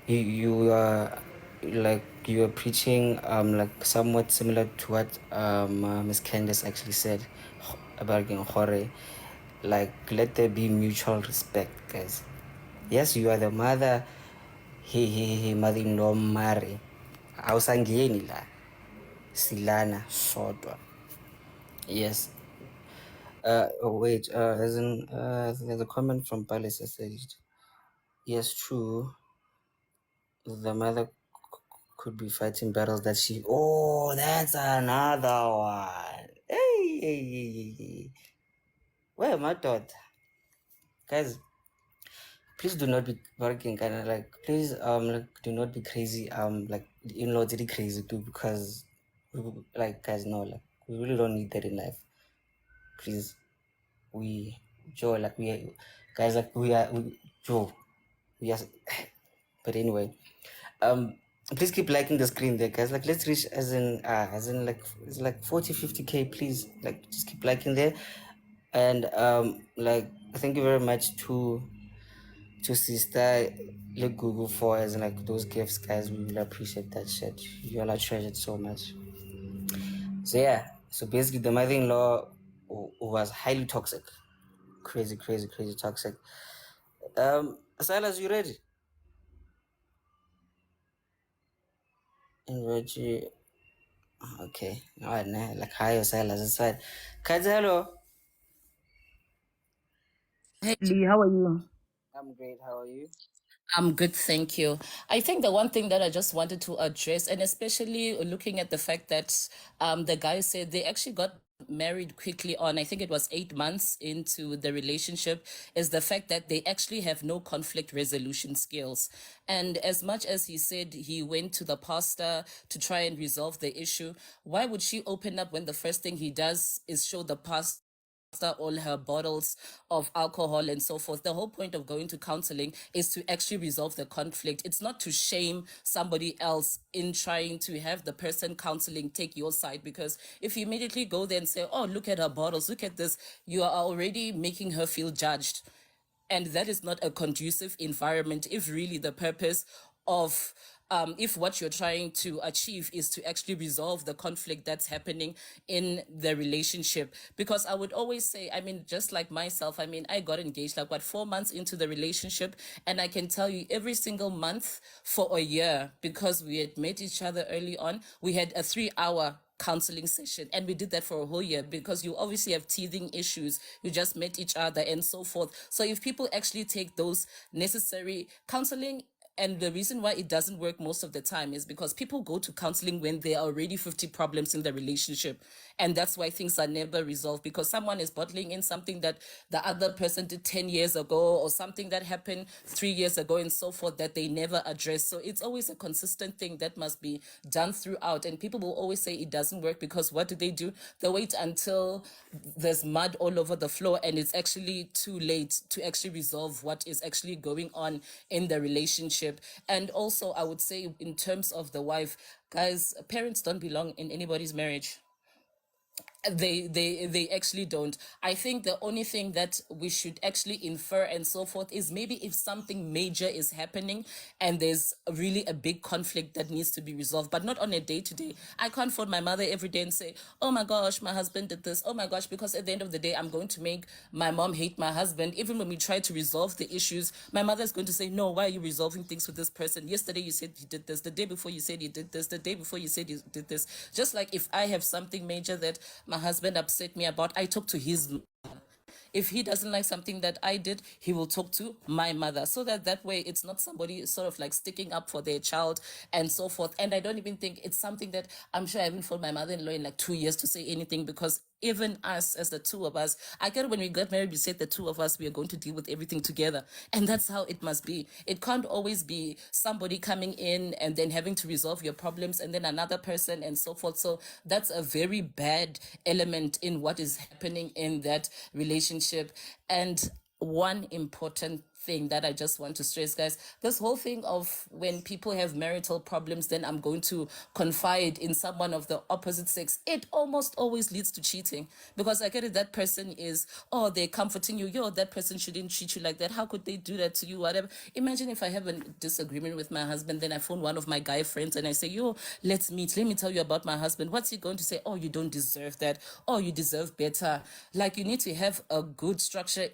you are like you are preaching like somewhat similar to what Miss Candace actually said about Genhore. Like, let there be mutual respect, guys. Yes, you are the mother. He mother-in-law Mari. Awusangeni la. Silana sodwa. Yes. Wait. There's a comment from Palace that said, yes, true. The mother could be fighting battles that she. Oh, that's another one. Hey. Where my daughter? Guys, please do not be working kind of like, please like, do not be crazy, like in-laws really crazy too, because like, guys, no, like, we really don't need that in life. Please, we Joe, like, guys, like, Joe, we are. But anyway, please keep liking the screen there, guys. Like, let's reach as in like, it's like 40-50K. Please, like, just keep liking there. And like, thank you very much to sister like Google for as in like those gifts, guys. We really appreciate that shit. You all are treasured so much. So yeah, so basically the mother-in-law was highly toxic. Crazy, crazy, crazy toxic. Silas, you ready? And Reggie. Okay. All right, nah. Like, hi, Silas. Inside. Kads, hello. Hey Lee, how are you? I'm great. How are you? I'm good, thank you. I think the one thing that I just wanted to address, and especially looking at the fact that the guy said they actually got married quickly on, I think it was 8 months into the relationship, is the fact that they actually have no conflict resolution skills. And as much as he said he went to the pastor to try and resolve the issue, why would she open up when the first thing he does is show the pastor all her bottles of alcohol and so forth? The whole point of going to counseling is to actually resolve the conflict. It's not to shame somebody else in trying to have the person counseling take your side, because if you immediately go there and say, oh, look at her bottles, look at this, you are already making her feel judged. And that is not a conducive environment if really the purpose of if what you're trying to achieve is to actually resolve the conflict that's happening in the relationship. Because I would always say, I mean, just like myself, I mean, I got engaged like 4 months into the relationship, and I can tell you every single month for a year, because we had met each other early on, we had a 3-hour counseling session, and we did that for a whole year, because you obviously have teething issues, you just met each other and so forth. So if people actually take those necessary counseling, and the reason why it doesn't work most of the time is because people go to counseling when there are already 50 problems in the relationship. And that's why things are never resolved, because someone is bottling in something that the other person did 10 years ago, or something that happened 3 years ago and so forth, that they never address. So it's always a consistent thing that must be done throughout. And people will always say it doesn't work, because what do? They wait until there's mud all over the floor and it's actually too late to actually resolve what is actually going on in the relationship. And also, I would say, in terms of the wife, guys, parents don't belong in anybody's marriage. They actually don't. I think the only thing that we should actually infer and so forth is maybe if something major is happening and there's really a big conflict that needs to be resolved, but not on a day-to-day. I can't phone my mother every day and say, oh my gosh, my husband did this, oh my gosh, because at the end of the day, I'm going to make my mom hate my husband. Even when we try to resolve the issues, my mother is going to say, no, why are you resolving things with this person? Yesterday you said you did this, the day before you said you did this, the day before you said you did this. Just like if I have something major that my husband upset me about, I talk to his mother. If he doesn't like something that I did, he will talk to my mother, so that way it's not somebody sort of like sticking up for their child and so forth. And I don't even think it's something that, I'm sure I haven't phoned my mother-in-law in like 2 years to say anything, because even us, as the two of us, I get when we got married, we said the two of us, we are going to deal with everything together. And that's how it must be. It can't always be somebody coming in and then having to resolve your problems and then another person and so forth. So that's a very bad element in what is happening in that relationship. And one important thing that I just want to stress, guys. This whole thing of when people have marital problems, then I'm going to confide in someone of the opposite sex. It almost always leads to cheating, because I get it. That person is, oh, they're comforting you. Yo, that person shouldn't treat you like that. How could they do that to you? Whatever. Imagine if I have a disagreement with my husband, then I phone one of my guy friends and I say, yo, let's meet. Let me tell you about my husband. What's he going to say? Oh, you don't deserve that. Oh, you deserve better. Like, you need to have a good structure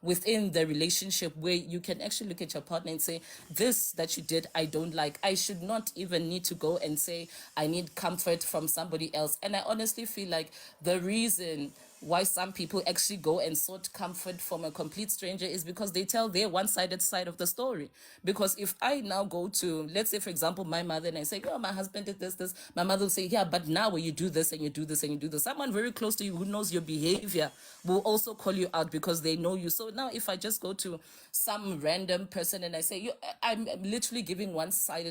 within the relationship where you can actually look at your partner and say, this that you did, I don't like. I should not even need to go and say I need comfort from somebody else. And I honestly feel like the reason why some people actually go and sought comfort from a complete stranger is because they tell their one-sided side of the story. Because if I now go to, let's say, for example, my mother, and I say, oh, my husband did this, my mother will say, yeah, but now when you do this and you do this and you do this, someone very close to you who knows your behavior will also call you out because they know you. So now if I just go to some random person and I say, I'm literally giving one side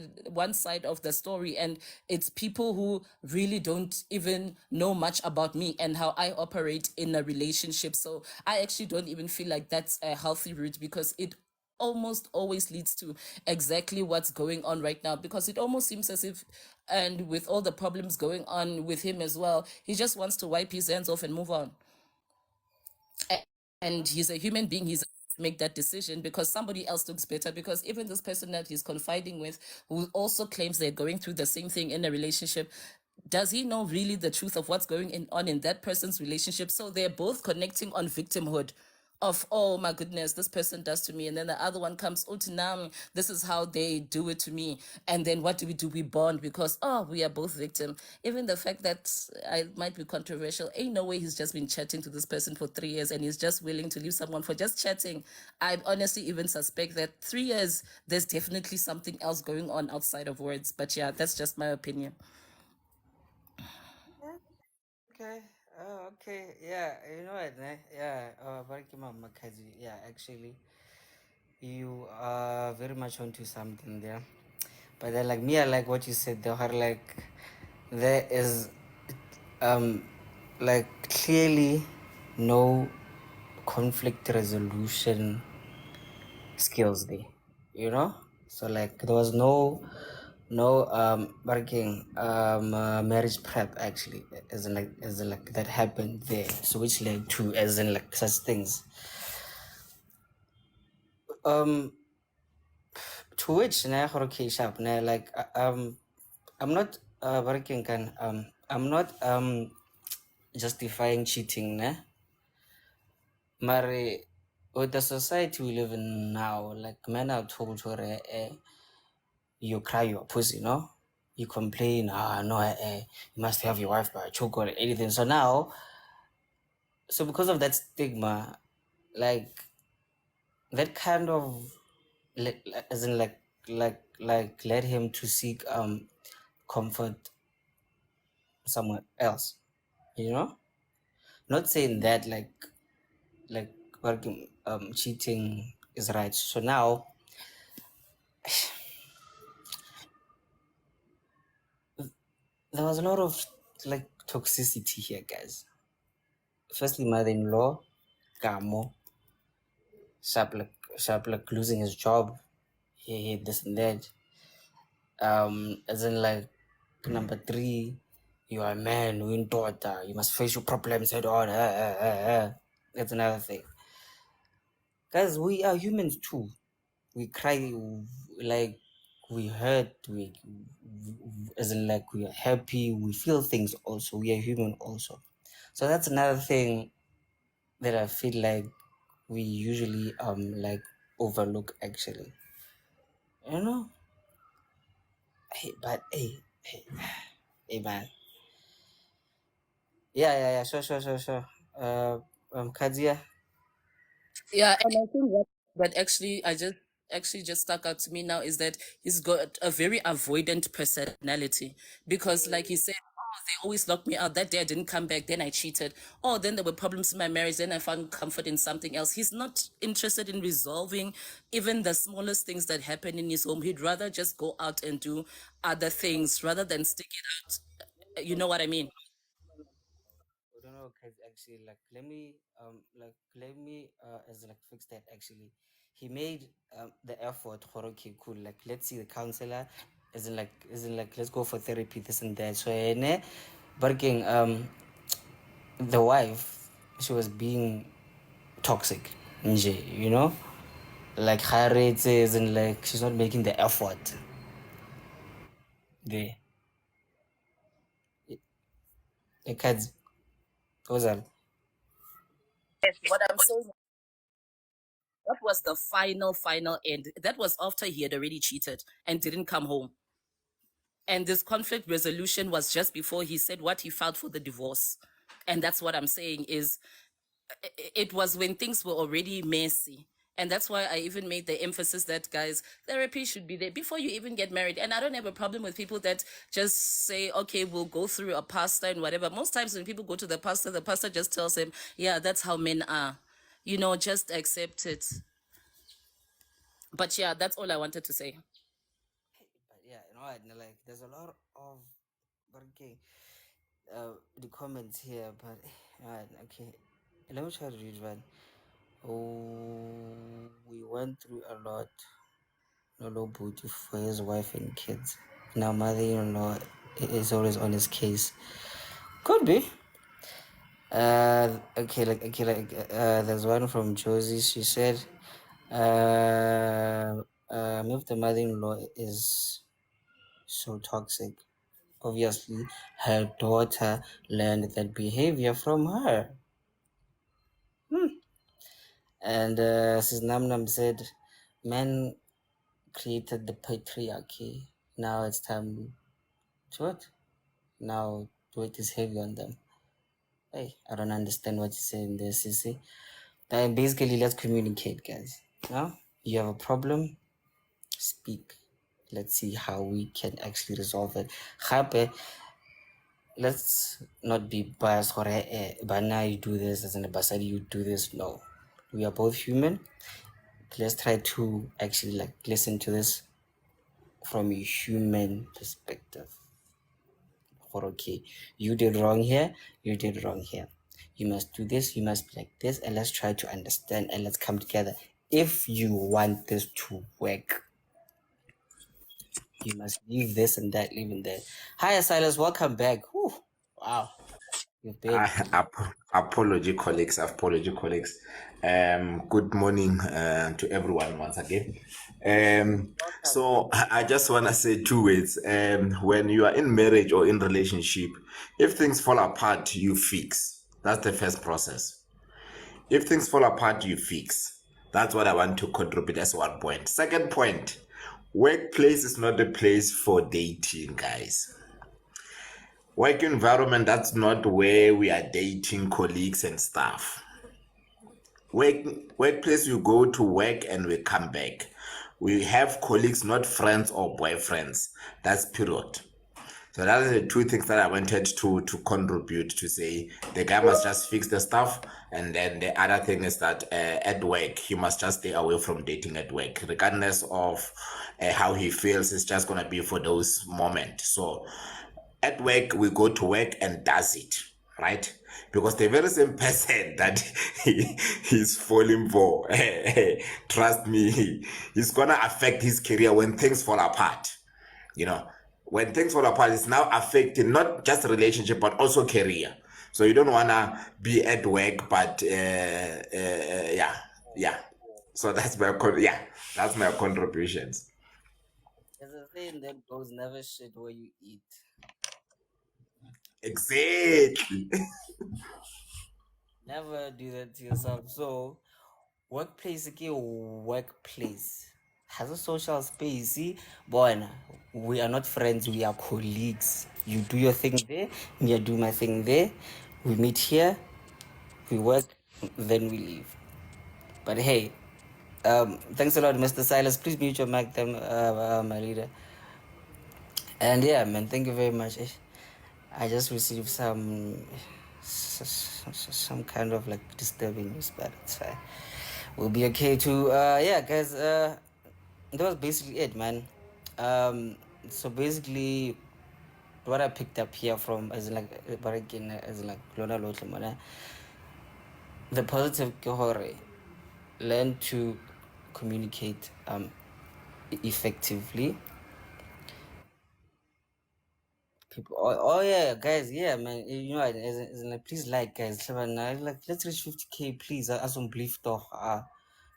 of the story, and it's people who really don't even know much about me and how I operate in a relationship. So I actually don't even feel like that's a healthy route, because it almost always leads to exactly what's going on right now, because it almost seems as if, and with all the problems going on with him as well, he just wants to wipe his hands off and move on. And he's a human being. He's make that decision because somebody else looks better. Because even this person that he's confiding with, who also claims they're going through the same thing in a relationship, does he know really the truth of what's on in that person's relationship? So they're both connecting on victimhood of, oh my goodness, this person does to me, and then the other one comes, oh, Tinam, this is how they do it to me. And then what do? We bond because, oh, we are both victim. Even the fact that I might be controversial, ain't no way he's just been chatting to this person for 3 years and he's just willing to leave someone for just chatting. I honestly even suspect that 3 years there's definitely something else going on outside of words. But yeah, that's just my opinion. Okay. Oh, okay. Yeah. You know what? Yeah. Bariki Mama Kazi. Yeah. Actually, you are very much onto something there. But then, like me, I like what you said. There are like, there is, um, like clearly no conflict resolution skills there. You know. So like there was no working marriage prep actually, as in like that happened there, so which led to as in like such things, um to which na okay sharp na like I'm not working can I'm not justifying cheating na, mare with the society we live in now, like men are told to you cry your pussy, no? You complain, no, you must have your wife by a choke or anything. So now, so because of that stigma, like that kind of, as in like led him to seek comfort somewhere else, you know? Not saying that like working cheating is right. So now there was a lot of like toxicity here, guys. Firstly, mother-in-law, Gamo, sharp like losing his job. He this and that. As in like number three, you are a man, you ain't daughter, you must face your problems head on. That's another thing. Guys, we are humans too. We cry, like we hurt, we as in like we are happy, we feel things also. We are human also. So that's another thing that I feel like we usually like overlook actually. You know? Hey, but hey man. Yeah. Sure. Kadzia. Yeah, and I think what actually just stuck out to me now is that he's got a very avoidant personality, because like he said, oh, they always locked me out. That day I didn't come back, then I cheated. Oh, then there were problems in my marriage, then I found comfort in something else. He's not interested in resolving even the smallest things that happen in his home. He'd rather just go out and do other things rather than stick it out. You know what I mean? I don't know, cause actually, like, let me as like fix that. Actually, he made the effort for okay, cool. Like let's see the counselor, isn't like let's go for therapy, this and that. So but again, the wife, she was being toxic, you know, like high rates and like she's not making the effort there. It cuts goes on. Yes, what I'm saying, that was the final end. That was after he had already cheated and didn't come home. And this conflict resolution was just before he said what he felt for the divorce. And that's what I'm saying is it was when things were already messy. And that's why I even made the emphasis that, guys, therapy should be there before you even get married. And I don't have a problem with people that just say, okay, we'll go through a pastor and whatever. Most times when people go to the pastor just tells them, yeah, that's how men are. You know, just accept it. But yeah, that's all I wanted to say. But yeah, you know what? Like there's a lot of okay, the comments here, but okay. Let me try to read one. Oh, we went through a lot. Lolo Booty for his wife and kids. Now mother-in-law is always on his case. Could be. There's one from Josie. She said, if the mother-in-law is so toxic, obviously her daughter learned that behavior from her. And Sis Namnam said, men created the patriarchy. Now it's time to what? Now weight is heavy on them. Hey, I don't understand what you're saying there, Sissy. Then basically, let's communicate, guys. Now, you have a problem, speak. Let's see how we can actually resolve it. Gape, let's not be biased or Bana, you do this, as an Basadi, you do this. No. We are both human. Let's try to actually like listen to this from a human perspective. Or okay, you did wrong here, you did wrong here. You must do this, you must be like this, and let's try to understand and let's come together. If you want this to work, you must leave this and that, leave in there. Hi, Silas, welcome back. Whew. Wow, you've been. Apology, colleagues. Apology, colleagues. Good morning to everyone once again. So I just want to say two words. When you are in marriage or in relationship, if things fall apart, you fix. That's the first process. If things fall apart, you fix. That's what I want to contribute as one point. Second point, workplace is not a place for dating, guys. Work environment, that's not where we are dating colleagues and staff. Workplace, we go to work and we come back. We have colleagues, not friends or boyfriends. That's period. So that are the two things that I wanted to contribute to say the guy must just fix the stuff, and then the other thing is that at work he must just stay away from dating at work, regardless of how he feels. It's just gonna be for those moments. So at work we go to work and does it right, because the very same person that he's falling for trust me, he's gonna affect his career when things fall apart. You know, when things fall apart, it's now affecting not just relationship but also career. So you don't wanna be at work, but yeah. So that's that's my contributions. There's a saying that goes never shit where you eat. Exactly. Never do that to yourself. So, workplace again, workplace has a social space. See, boy, we are not friends, we are colleagues. You do your thing there, me I do my thing there. We meet here, we work, then we leave. But hey, thanks a lot, Mr. Silas. Please mute your mic, them, my leader. And yeah, man, thank you very much. I just received some kind of like disturbing news, but it's fine. We'll be okay too. Yeah, guys. That was basically it, man. So basically, what I picked up here from as in like, but again, as in like, Lona Lotle, man, the positive ke hore, learn to communicate effectively. People, oh yeah, guys, yeah, man, you know, as in, like, please, like, guys, like, let's reach 50K, please. As on belief, doch,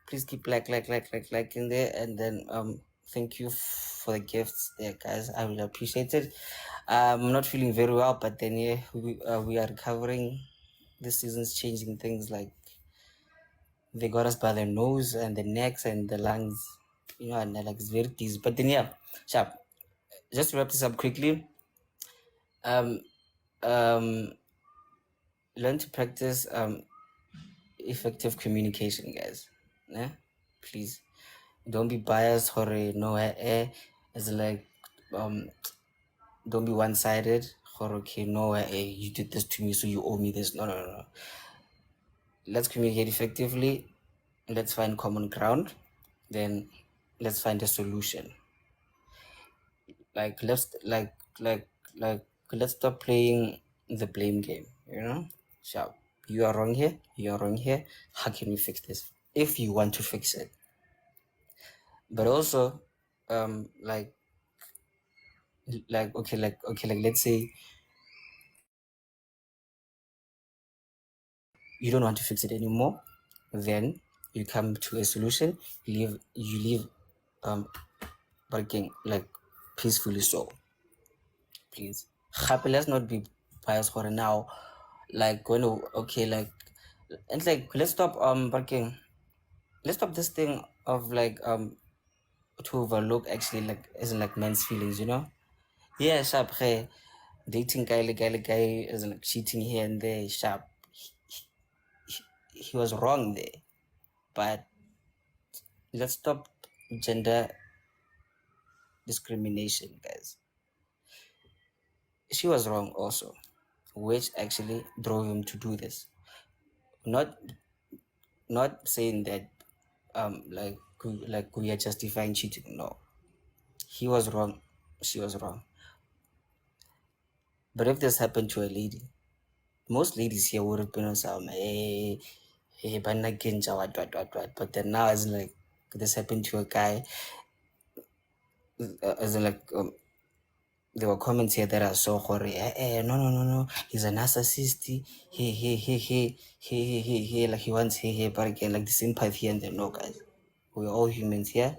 please keep like in there, and then thank you for the gifts there, guys. I will appreciate it. I'm not feeling very well, but then yeah, we are recovering. This season's changing things, like they got us by the nose and the necks and the lungs, you know, and like it's very easy. But then yeah, sharp. Just to wrap this up quickly, um, um, learn to practice effective communication, guys. Yeah, please don't be biased or no it's like don't be one-sided or okay no you did this to me so you owe me this. No. Let's communicate effectively. Let's find common ground. Then let's find a solution. Like let's stop playing the blame game, you know. So you are wrong here, you are wrong here. How can we fix this if you want to fix it? But also like okay, let's say you don't want to fix it anymore, then you come to a solution. You leave working like peacefully. So please, happy, let's not be biased for now. Like when okay, like and like let's stop working. Let's stop this thing of like to overlook actually like isn't like men's feelings, you know. Yeah, sharp. Hey, dating guy isn't like cheating here and there. Sharp. He was wrong there, but let's stop gender discrimination, guys. She was wrong also, which actually drove him to do this. Not not saying that like we are justifying cheating. No, he was wrong, she was wrong. But if this happened to a lady, most ladies here would have been on some hey banna ginja what. But then now it's like this happened to a guy, as in like there were comments here that I saw horror. No. He's a narcissist. He, like he wants but again, like the sympathy and the no, guys. We're all humans here.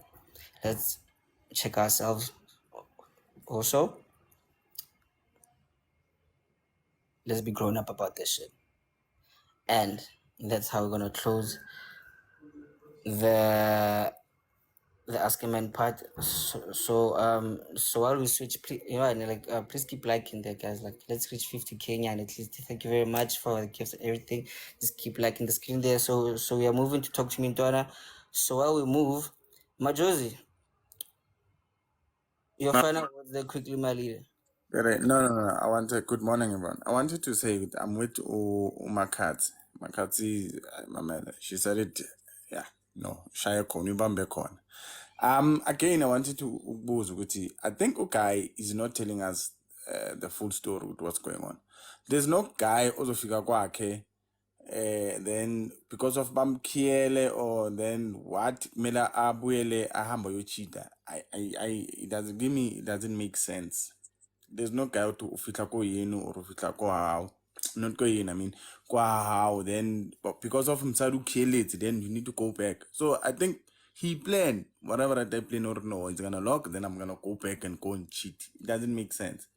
Let's check ourselves also. Let's be grown up about this shit. And that's how we're gonna close the Ask a Man part. So while we switch, please, you know, and like please keep liking there, guys. Like let's reach 50 Kenya and at least thank you very much for the gifts and everything. Just keep liking the screen there. So we are moving to Talk to Me Donna. So while we move, Majosi, your final words there quickly, my leader. No. I wanted, good morning, everyone. I wanted to say that I'm with Makat. Makati, my man, she said it, yeah, no, Shaya Koni Bambekon. Again, I wanted to boost Guti. I think Ukai is not telling us the full story with what's going on. There's no guy also figure kwakhe then because of bamkhiele or then what mela abuyele ahamba yochita. It doesn't make sense. There's no guy to ufitla ko yenu or ufitla ko how. Not ko yen, I mean ko how then but because of msadu kielete, then you need to go back. So I think he planned whatever I plan or no, it's gonna lock, then I'm gonna go back and go and cheat. It doesn't make sense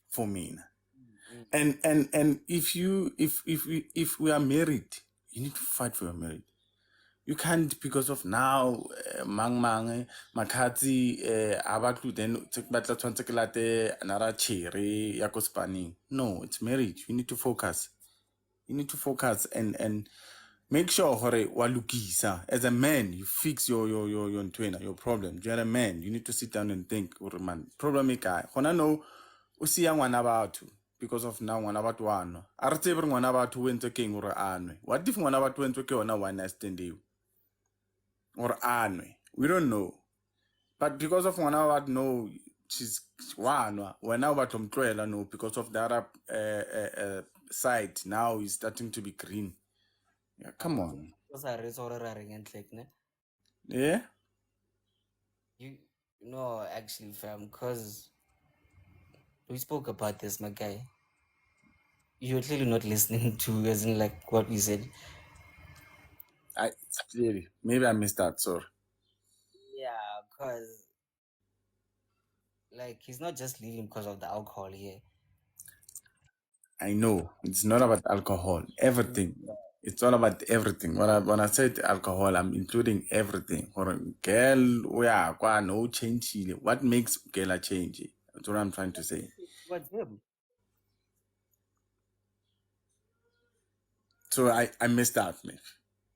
for me. And if we are married, you need to fight for your marriage. You can't because of now mang makati abatu then batla tshwantse ke late anara chere ya ko spanning. No, it's marriage. You need to focus. You need to focus and make sure hore walukisa. As a man, you fix your ntwena, your problem. You're a man. You need to sit down and think, or man, problem e kae. Hona no o siya ngwana batho because of now ngwana batho wa no. A re tsebe ngwana batho o entse keng gore anwe. What if ngwana batho o entse ke yona one night stand eo? Or anwe? We don't know. But because of ngwana batho no, she's wanwa. Wena batho mtloela no because of the other side now is starting to be green. Yeah, come on. Yeah. You no, actually, fam, because we spoke about this, my guy. You're clearly not listening to, as in, like, what we said. I clearly maybe I missed that. Sorry. Yeah, because, like, he's not just leaving because of the alcohol here. I know it's not about alcohol. Everything. It's all about everything. When I said alcohol, I'm including everything. For a girl, yeah, no change. What makes girl a change? That's what I'm trying to say. What's him? So I missed out, man.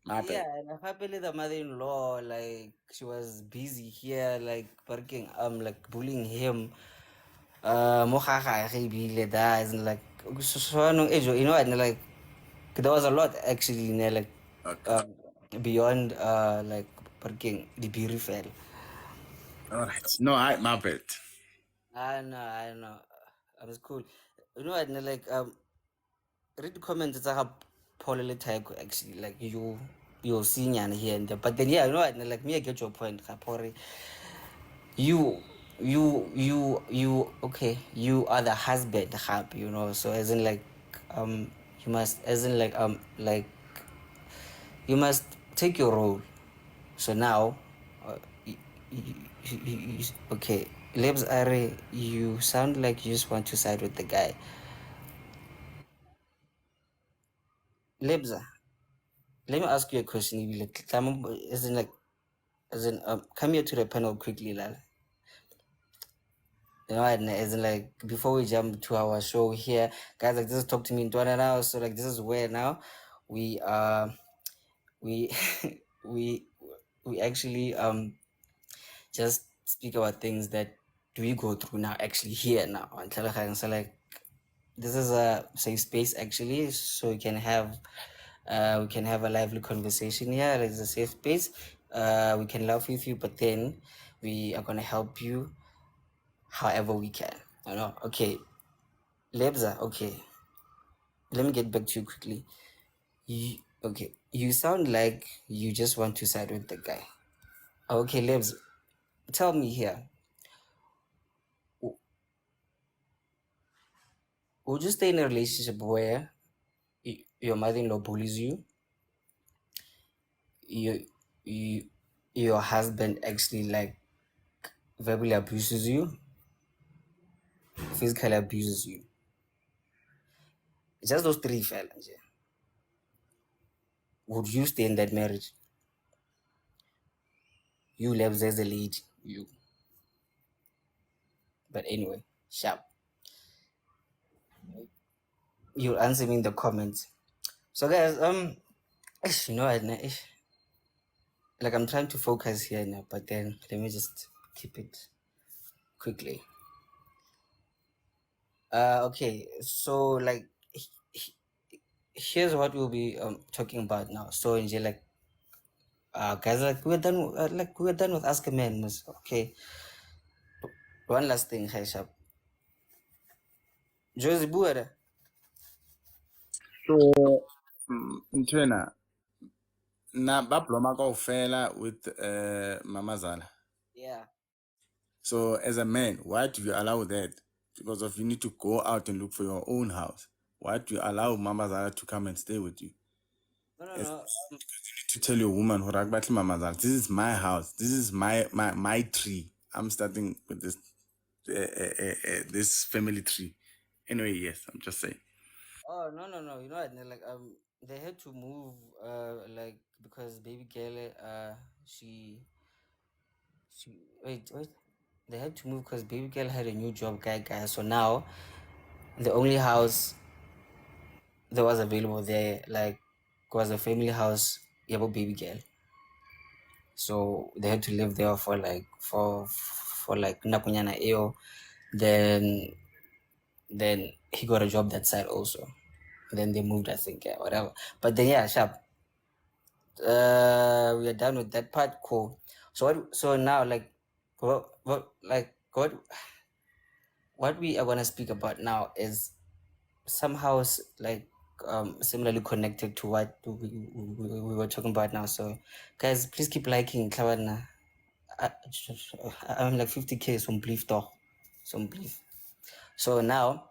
My bad. Yeah, and happily the mother-in-law, like, she was busy here, like, working, like, bullying him. Mo gagage ebile da, as in, like, so anong age, you know, and, like, there was a lot, actually, you know, like, Okay. beyond, like, working the beauty fell. All right. No, my bad. I know. It's cool. You know, and, like, read the comments, it's a Paul Taiko, actually, like, you're seeing and here and there. But then, yeah, you know, and, like, me, I get your point, Kapori. you okay, you are the husband, you know, so as in, like, you must, as in, like, you must take your role. So now, y- okay, Lebs Are, you sound like you just want to side with the guy. Lebs, let me ask you a question. You like, as in, like, come here to the panel quickly, lal. You know, and as in, like, before we jump to our show here, guys, like, just talk to me in Twitter now. So, like, this is where now we we we we actually just speak about things that we go through now, actually, here now on Telegram. So, like, this is a safe space, actually, so we can have a lively conversation here. It's a safe space. We can laugh with you, but then we are gonna help you however we can. You know, okay. Lebza, okay. Let me get back to you quickly. Okay, you sound like you just want to side with the guy. Okay, Lebs, tell me here. w- Would you stay in a relationship where your mother-in-law bullies you, you, you, your husband actually, like, verbally abuses you, physically abuses you? Just those three fellas. Yeah. Would you stay in that marriage? You, Lebs, as the lead. You. But anyway, sharp. You'll answer me in the comments. So, guys, you know, like, I'm trying to focus here now, but then let me just keep it quickly. Okay, so, like, here's what we'll be talking about now. So, in like, guys, like, we're done with Ask a Man. Okay, one last thing, Haishap. Josie Buere. So, Ntwena, na babloma kaofela with Mama Zala. Yeah. So, as a man, why do you allow that? Because of you need to go out and look for your own house. Why do you allow Mama Zala to come and stay with you? No, no, As no. to tell your woman, Mama Zala, this is my house. This is my tree. I'm starting with this family tree. Anyway, yes, I'm just saying. Oh, no, no, no. You know what? Like, they had to move, like, because baby girl, wait. They had to move because baby girl had a new job, guy. So now, the only house that was available there, like, was a family house, yeah, but baby girl. So they had to live there for, like, for like nakunyana eo. Then he got a job that side also. Then they moved, I think, yeah, whatever. But then, yeah, sharp. We are done with that part. Cool. So so now, like, what we are gonna speak about now is somehow, like, similarly connected to what we were talking about now. So, guys, please keep liking. Klawana. I'm like 50K, some belief though. Some belief. So now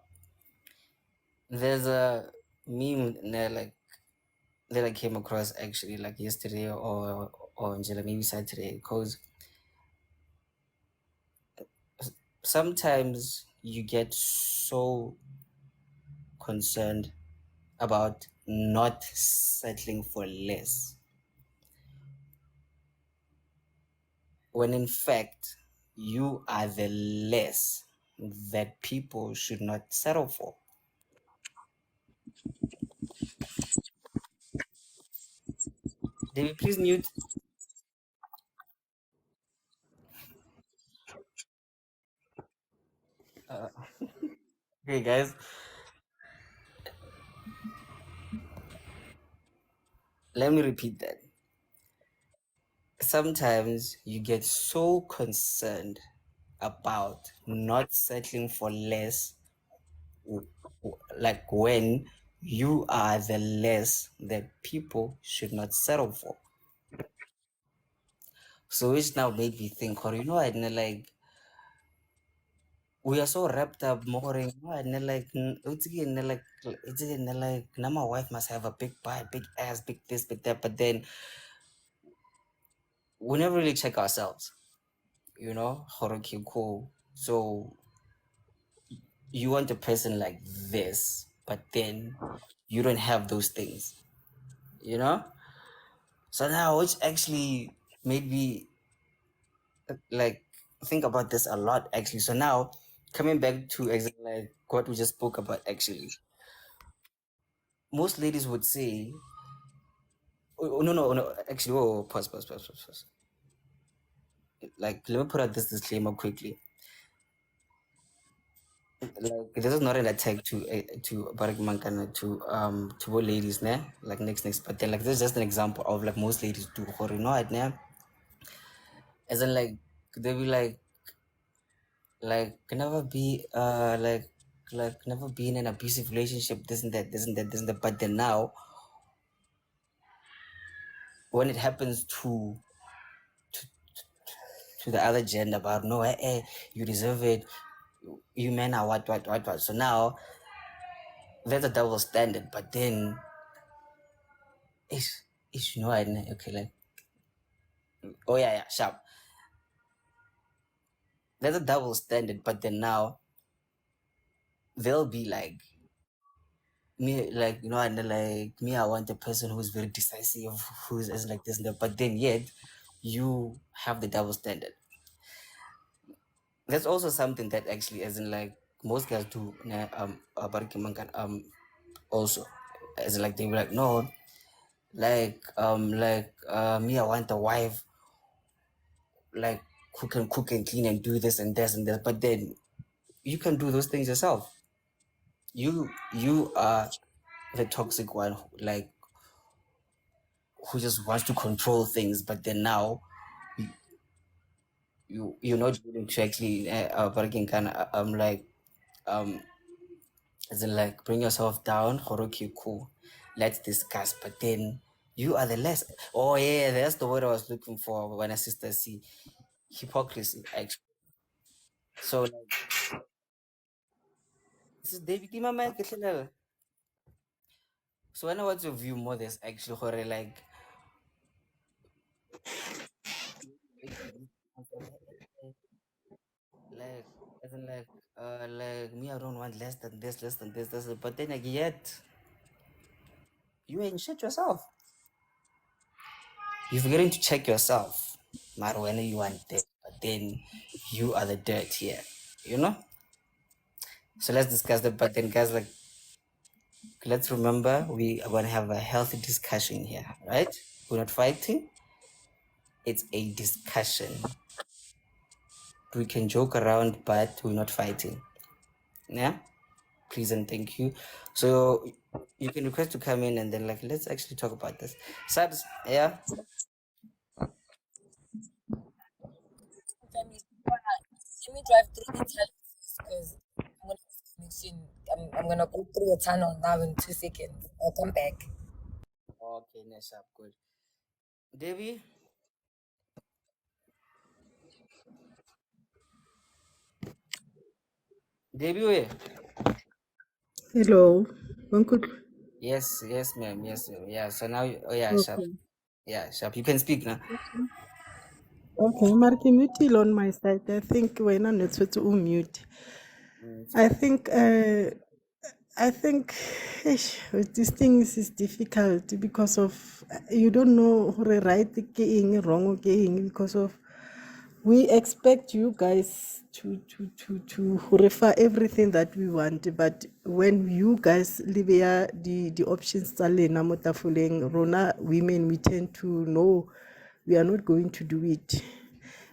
there's a meme like that I came across actually like yesterday or maybe Saturday, because sometimes you get so concerned about not settling for less when in fact you are the less that people should not settle for. David, please mute. Uh, okay, guys, let me repeat that. Sometimes you get so concerned about not settling for less, like when you are the less that people should not settle for. So which now made me think, or like we are so wrapped up more in like like now my wife must have a big butt, big ass, big this, big that, but then we never really check ourselves, okay, cool. So you want a person like this, but then you don't have those things, you know? So now, which actually made me like think about this a lot, actually. So now, coming back to exactly like what we just spoke about, actually, most ladies would say, oh, no, no, no, actually, pause. Like, let me put out this disclaimer quickly. Like, this is not an attack to Barak Mankana to all ladies, ne? Like next, but then like this is just an example of like most ladies do. You know, it, ne? As in like they be like never be like never be in an abusive relationship, this and that. But then now when it happens to the other gender, about no, you deserve it, you men are what. So now there's a double standard, but then it's okay, like, oh yeah, sharp. There's a double standard, but then now they'll be like me, like and like me, I want a person who's very decisive, who's as like this and that, but then yet you have the double standard. That's also something that actually, as in like most guys do, Bariki Mankan, also, as in like they be like, no, me, I want a wife like who can cook and clean and do this and this and that, but then you can do those things yourself. You are the toxic one, like who just wants to control things, but then now you're not willing to actually bargain, kind of like um as in like bring yourself down. Okay, cool, let's discuss, but then you are the less. Oh yeah, that's the word I was looking for when a sister see hypocrisy, actually. So like this is David Timama. So when I want to view more, there's actually horror like like as in like me, I don't want less than this, but then like yet you ain't shit yourself. You're forgetting to check yourself. Matter when you want dirt, but then you are the dirt here. You know? So let's discuss that. But then guys, like let's remember we are gonna have a healthy discussion here, right? We're not fighting, it's a discussion. We can joke around, but we're not fighting. Yeah? Please and thank you. So you can request to come in and then like let's actually talk about this. Sabs, yeah. Let me drive through the because I'm gonna I'm gonna go through a tunnel now in 2 seconds. I'll come back. Okay, nice up, good. Debbie, Debbie, where? Hello. Uncle. Yes, ma'am. Yes, ma'am. Yeah. So now, oh yeah, sharp. Okay. Yeah, sharp. You can speak now. Okay, Marky Mutil on my side. I think we're not to mute. It's I fine. think eish, with these things is difficult because of you don't know who right ke eng, wrong ke eng, because of we expect you guys to refer everything that we want, but when you guys leave here the options tsa lena mo tafoleng, rona women we tend to know we are not going to do it.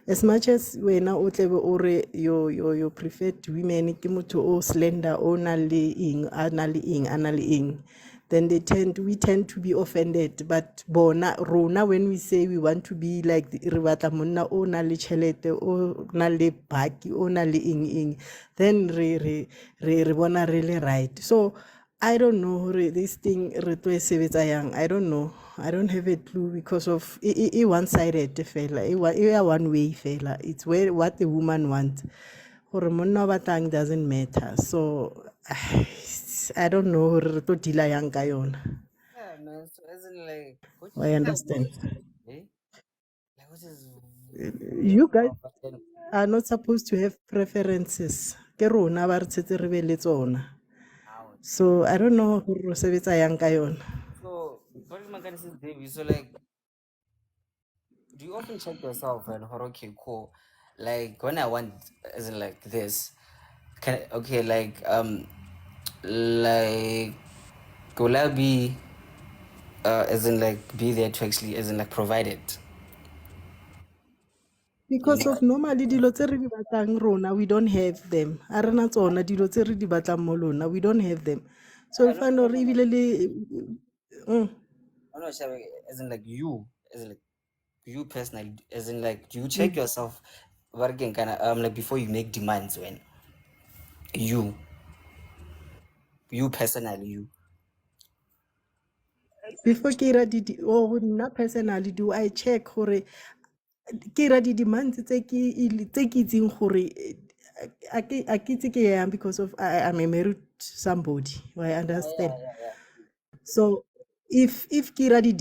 As much as wena o tlebe o re your preferred women ke motho o slender o na le eng a na le eng a na le eng, then we tend to be offended, but bona rona when we say we want to be like re batla monna o na le tšhelete o na le baki o na le eng, then re bona re le right. So I don't know hore this thing re tlo e sebetsa yang. I don't know. I don't have a clue because of one sided fela. One way fela. It's where what the woman wants. Hore monna o batlang doesn't matter. So I don't know hore re tlo deala yang ka yona. Yeah, man. So isn't like what I is understand. eh? Like what is You guys but then are not supposed to have preferences. Ke rona ba re tshetse re be le tsona. out. So I don't know hore re sebetsa yang ka yona. So what my kind of says, Davey. So like, do you often check yourself and okay, cool. Like when I want, as in like this, okay, like will I be as in like be there to actually as in like provide it? You Because know? of normally dilo tse re di batlang rona, we don't have them. A rena tsona dilo tse re di batlang mo lona, we don't have them. So Yeah, we find out ebile le no, Shabi, as in like you, as in like you personally, as in like do you check mm. yourself working kind of like before you make demands when you you personally you Before ke ira or nna personally do I check gore ke ira di demands tse ke itseng gore a ke itse ke yang because of I'm a married somebody. I understand. So if Kira the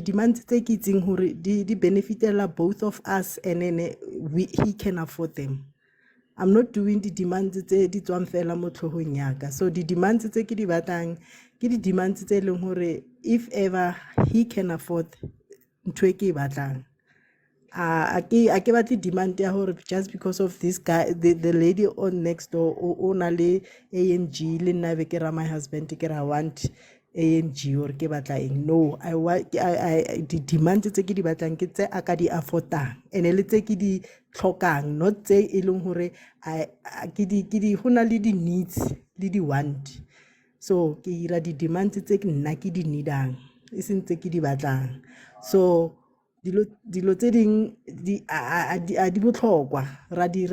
demands take it in hore di benefitela both of us, and then he can afford them. I'm not doing the demands tse di tswang fela mo tlhogong yaka. So the demands tse ke di batlang ke di demands tse leng hore if ever he can afford ntho e ke e batlang. A ke batle demand ya hore just because of this guy, the lady on next door o na le AMG le nna be ke ra my husband ke ra want AMG or ke batla eng. No, di demand tse ke di batlang ke tse a ka di affordang ene le tse ke di tlhokang, not tse e leng hore ke di go na le di needs le di want. So ke ira di demands tse nna ke di needang e seng tse ke di batlang. So dilo tse ding di botlhokwa ra di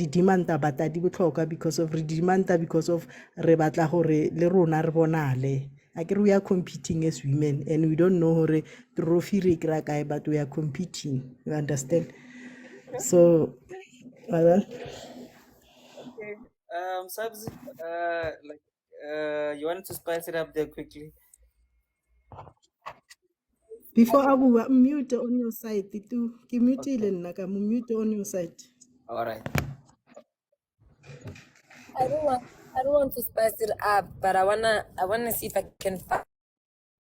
demanda, but a di botlhokwa because of re demanda because of re batla gore le rona re bonale. Akere we are competing as women and we don't know hore trophy re kry kae, but we are competing, you understand. So okay subs like you wanted to spice it up there quickly. before a bua mute on your side tu ke mute Okay, ile nna ka mo mute on your side. all right. I don't want to spice it up, but I wanna see if I can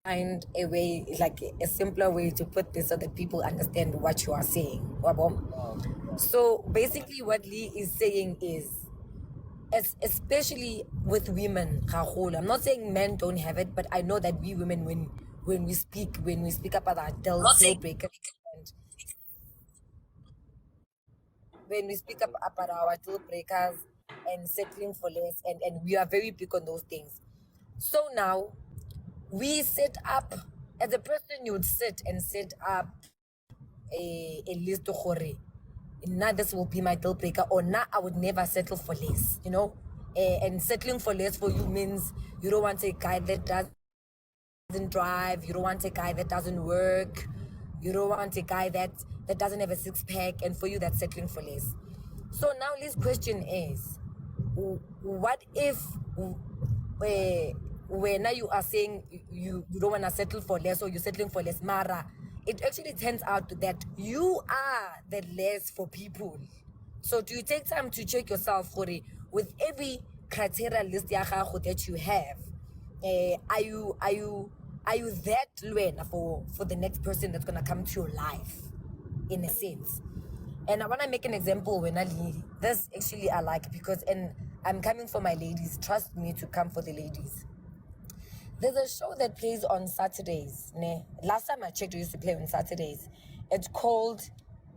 find a way, like a simpler way to put this so that people understand what you are saying. Wabo? So basically, what Lee is saying is, especially with women, Rahul, I'm not saying men don't have it, but I know that we women, when we speak about our deal breakers, and when we speak about our deal breakers and settling for less, and we are very big on those things. So now we set up, as a person, you would sit and set up a list of hore. Now this will be my deal breaker, or now I would never settle for less, you know. and settling for less for you means you don't want a guy that doesn't drive, you don't want a guy that doesn't work, you don't want a guy that doesn't have a six-pack, and for you that's settling for less. So now this question is, what if when now you are saying you don't want to settle for less, or you're settling for less, mara it actually turns out that you are the less for people. So do you take time to check yourself, Hori, with every criteria list that you have? Are you that lwena for the next person that's gonna come to your life, in a sense? And I wanna make an example when I leave. This actually I like, because and I'm coming for my ladies. Trust me to come for the ladies. There's a show that plays on Saturdays. Ne? Last time I checked, it used to play on Saturdays. It's called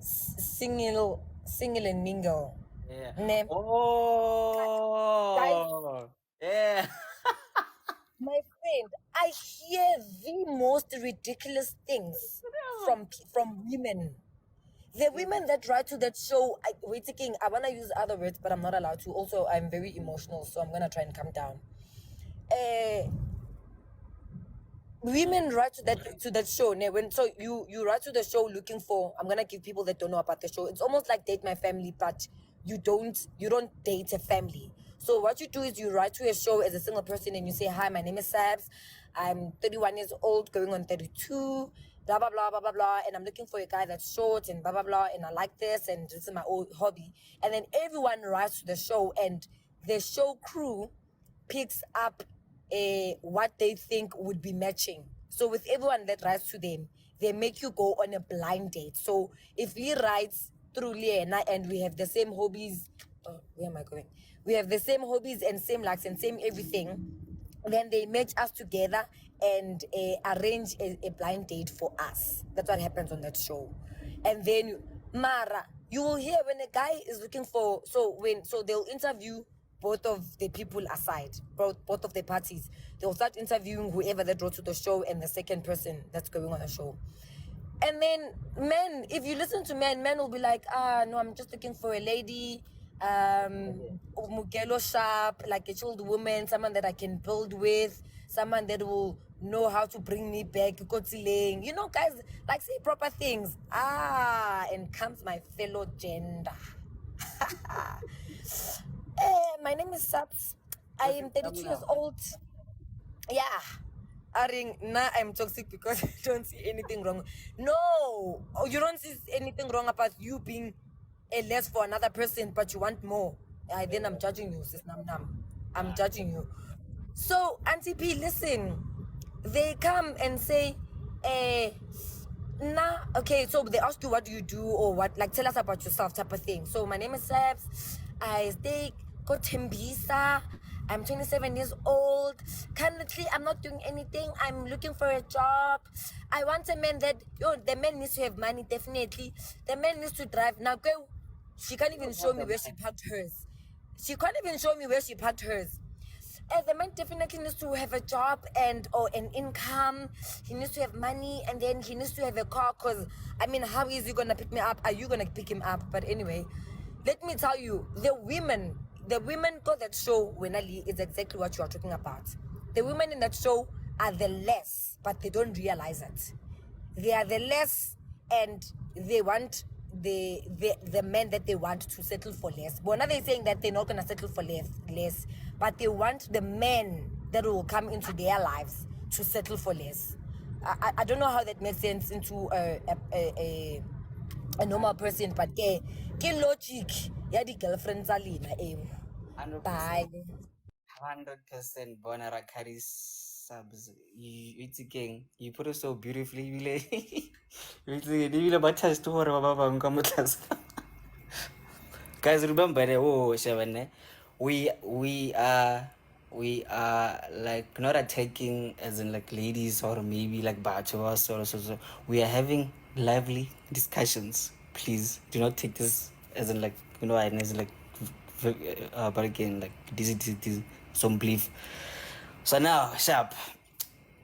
Single and Mingle. Yeah. Ne? Guys, Oh. Yeah. my friend, I hear the most ridiculous things from women. The women that write to that show, we're taking, I want to use other words, but I'm not allowed to. Also, I'm very emotional, so I'm going to try and calm down. Women write to that show. So you write to the show looking for, I'm gonna give people that don't know about the show. It's almost like Date My Family, but you don't date a family. So what you do is you write to a show as a single person and you say, hi, my name is Sabs. I'm 31 years old, going on 32, blah blah blah blah blah blah, and I'm looking for a guy that's short and blah blah blah, and I like this, and this is my old hobby. And then everyone writes to the show, and the show crew picks up what they think would be matching. So with everyone that writes to them, they make you go on a blind date. So if Lee writes through Liena and we have the same hobbies, where am I going? We have the same hobbies and same likes and same everything. Then they match us together and arrange a blind date for us. That's what happens on that show. And then Mara, you will hear when a guy is looking for, so they'll interview both of the people aside, both of the parties. They'll start interviewing whoever that wrote to the show and the second person that's going on the show. And then men, if you listen to men will be like, no, I'm just looking for a lady, mugelo sharp, like a chilled woman, someone that I can build with, someone that will know how to bring me back, kotileng. You know, guys, like say proper things. And comes my fellow gender. My name is Saps. I am 32 years old. Yeah. Aring, nah, I'm toxic because I don't see anything wrong. No, you don't see anything wrong about you being a less for another person, but you want more. Then I'm judging you, sis Nam Nam. I'm judging you. So, Auntie P, listen. They come and say, nah, okay, so they ask you what do you do, or what, like tell us about yourself type of thing. So my name is Sabs. I stay Tembisa. I'm 27 years old. Currently, I'm not doing anything. I'm looking for a job. I want a man that, the man needs to have money, definitely. The man needs to drive. Now, go. She can't even show me where she parked hers. She can't even show me where she parked hers. The man definitely needs to have a job or an income. He needs to have money, and then he needs to have a car. Cause I mean, how is he gonna pick me up? Are you gonna pick him up? But anyway, let me tell you, the women got that show when Ali is exactly what you are talking about. The women in that show are the less, but they don't realize it. They are the less, and they want the men that they want to settle for less. But now they're saying that they're not gonna settle for less, but they want the men that will come into their lives to settle for less. I don't know how that makes sense into a normal person, but ke logic ya di girlfriends tsa lena eo. 100%. Bye. 100% Bonara carries subs. It's again. You put it so beautifully. You baptized to Guys, remember we are like not attacking as in like ladies or maybe like bachelors or so. We are having lively discussions. Please do not take this as in like and as like but again like this some belief. So now sharp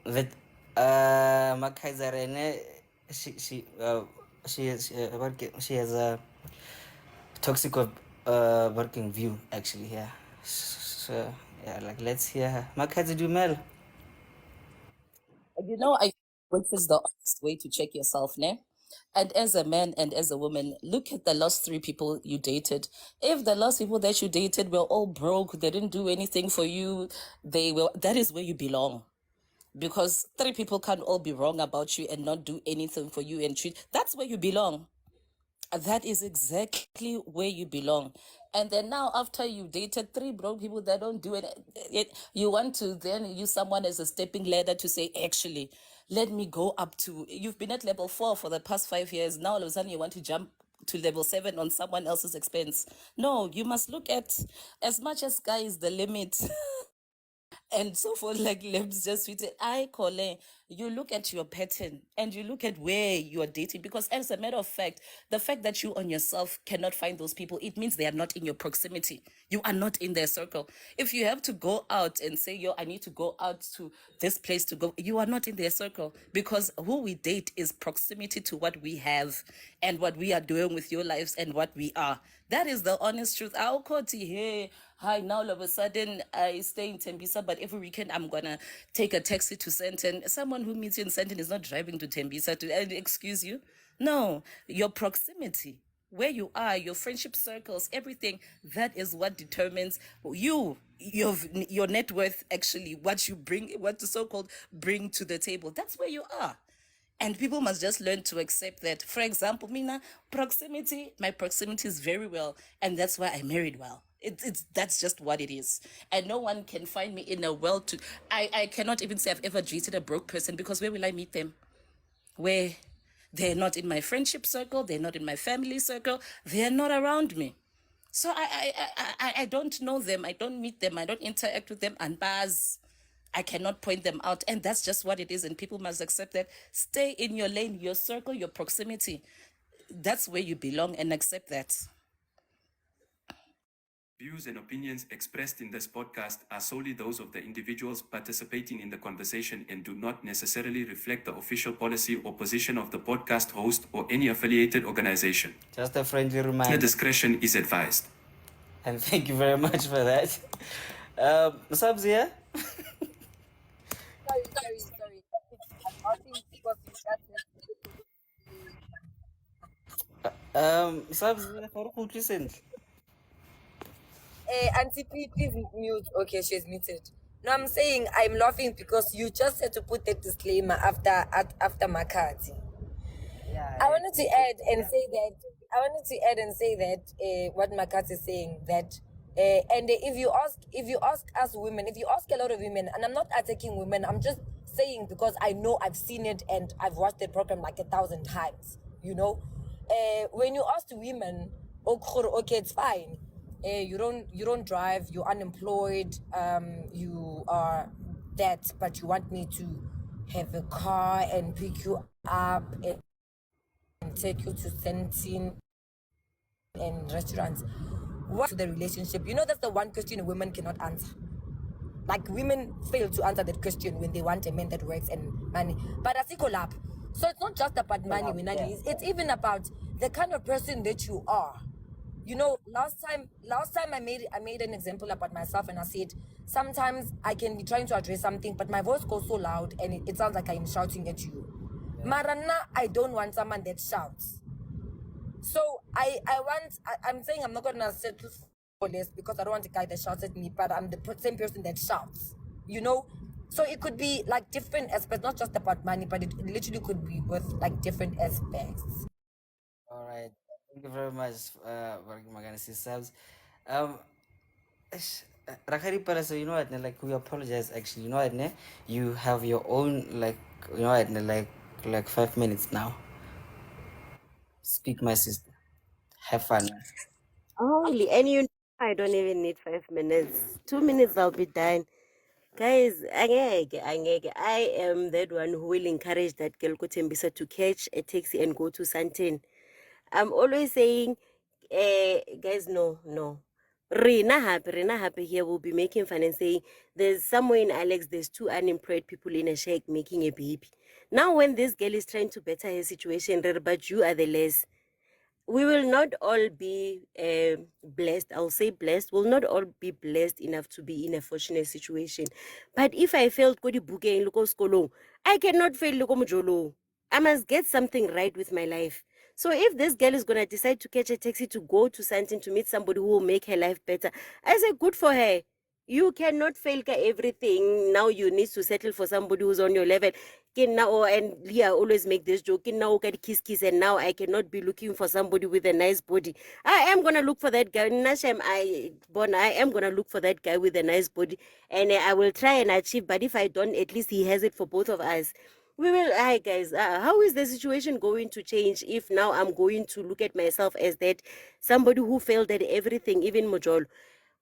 that Makaizarene she has a toxic working view actually, yeah. So yeah, like let's hear her. Makadzi Dumel. You know, I which is the honest way to check yourself, ne? And as a man and as a woman, look at the last three people you dated. If the last people that you dated were all broke, they didn't do anything for you, that is where you belong. Because three people can't all be wrong about you and not do anything for you and treat. That's where you belong. That is exactly where you belong. And then now, after you dated three broke people that don't do it, you want to then use someone as a stepping ladder to say, actually, let me go up to. You've been at level 4 for the past 5 years. Now, all of a sudden, you want to jump to level 7 on someone else's expense. No, you must look at as much as sky is the limit. And so for like let's just read it. I Colin, you look at your pattern and you look at where you are dating, because as a matter of fact, the fact that you on yourself cannot find those people, it means they are not in your proximity. You are not in their circle. If you have to go out and say, yo, I need to go out to this place to go, you are not in their circle, because who we date is proximity to what we have and what we are doing with your lives and what we are. That is the honest truth. I'll quote here. Hi, now all of a sudden I stay in Tembisa, but every weekend I'm gonna take a taxi to Sandton. Someone who meets you in Sandton is not driving to Tembisa to excuse you. No, your proximity, where you are, your friendship circles, everything, that is what determines your net worth, actually, what you bring, what the so-called bring to the table. That's where you are. And people must just learn to accept that. For example, Mina, my proximity is very well, and that's why I married well. That's just what it is. And no one can find me in a I cannot even say I've ever dated a broke person, because where will I meet them? Where they're not in my friendship circle, they're not in my family circle, they're not around me. So I don't know them, I don't meet them, I don't interact with them, and buzz. I cannot point them out. And that's just what it is. And people must accept that. Stay in your lane, your circle, your proximity. That's where you belong, and accept that. Views and opinions expressed in this podcast are solely those of the individuals participating in the conversation and do not necessarily reflect the official policy or position of the podcast host or any affiliated organization. Just a friendly reminder. Listener discretion is advised. And thank you very much for that. Subs here? Sorry. I'm asking because you Subs, listen. Auntie P, please mute. Okay, she's muted. No, I'm saying I'm laughing because you just had to put the disclaimer after Makati. I wanted to add and say that what Makati is saying, that and if you ask us women, if you ask a lot of women, and I'm not attacking women, I'm just saying because I know I've seen it and I've watched the program like 1,000 times. You know, when you ask women, okay, it's fine. You don't drive, you're unemployed, you are that, but you want me to have a car and pick you up and take you to Sentin and restaurants. What the relationship? You know, that's the one question women cannot answer. Like, women fail to answer that question when they want a man that works and money. But as collab. So it's not just about money, it's even about the kind of person that you are. You know, last time I made an example about myself, and I said sometimes I can be trying to address something, but my voice goes so loud and it sounds like I'm shouting at you. Marana, I don't want someone that shouts. So I'm saying I'm not gonna settle for less because I don't want a guy that shouts at me, but I'm the same person that shouts. You know, so it could be like different aspects, not just about money, but it literally could be with like different aspects. All right. Thank you very much, Magana Subs. Rakari Parasa, you know what, like we apologize actually. You know what, you have your own, like, you know what, like 5 minutes now. Speak, my sister. Have fun. Holy, and you know, I don't even need 5 minutes. 2 minutes, I'll be done. Guys, angeke. I am that one who will encourage that girl Kutembisa to catch a taxi and go to Santin. I'm always saying, guys, no. Rina happy here will be making fun and saying there's somewhere in Alex, there's 2 unemployed people in a shack making a baby. Now when this girl is trying to better her situation, but you are the less. we will not all be blessed. I'll say blessed. We'll not all be blessed enough to be in a fortunate situation. But if I failed kodi bukeng loko skolong, I cannot fail loko mojolo. I must get something right with my life. So if this girl is gonna decide to catch a taxi to go to something to meet somebody who will make her life better, I say good for her. You cannot fail everything. Now you need to settle for somebody who's on your level. Now, and Leah always make this joke. Now kiss, and now I cannot be looking for somebody with a nice body. I am gonna look for that guy. Nashem, I am gonna look for that guy with a nice body, and I will try and achieve. But if I don't, at least he has it for both of us. We will. Hi guys. How is the situation going to change if now I'm going to look at myself as that somebody who failed at everything, even Mojol?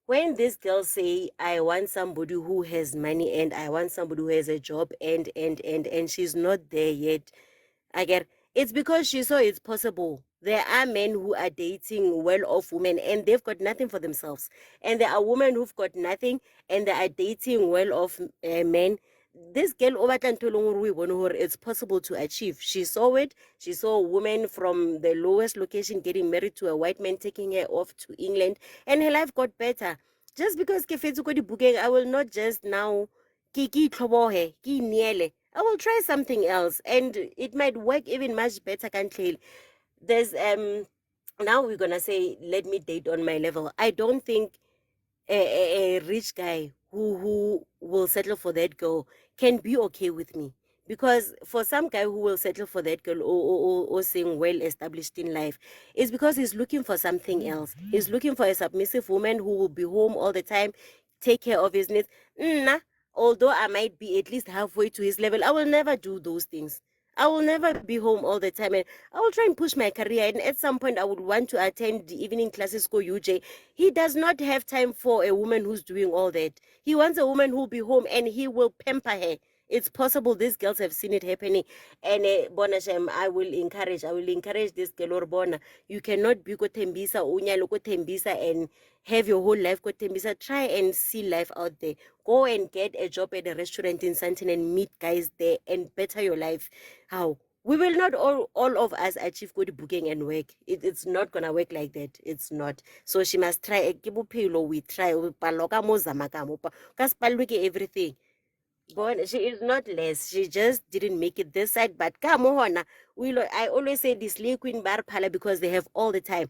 When these girls say I want somebody who has money and I want somebody who has a job and she's not there yet, I get it's because she saw it's possible. There are men who are dating well-off women and they've got nothing for themselves, and there are women who've got nothing and they are dating well-off men. This girl over it's possible to achieve. She saw it. She saw a woman from the lowest location getting married to a white man, taking her off to England, and her life got better. Just because I will not just now I will try something else and it might work even much better. There's now we're gonna say let me date on my level. I don't think a rich guy who will settle for that girl can be okay with me, because for some guy who will settle for that girl or saying well established in life, is because he's looking for something else. He's looking for a submissive woman who will be home all the time, take care of his needs. Nah, although I might be at least halfway to his level, I will never do those things. I will never be home all the time, and I will try and push my career. And at some point, I would want to attend the evening classes, go UJ. He does not have time for a woman who's doing all that. He wants a woman who'll be home and he will pamper her. It's possible these girls have seen it happening. And Bonashem, I will encourage this girl or Bona. You cannot be Kotembisa, Unya Loko Tembisa and have your whole life Kotembisa. Try and see life out there. Go and get a job at a restaurant in Santin and meet guys there and better your life. How? We will not all of us achieve good booking and work. It's not gonna work like that. It's not. So she must try. We try. Everything. But she is not less. She just didn't make it this side. But come on, I always say this Lee Queen Bar Pala because they have all the time.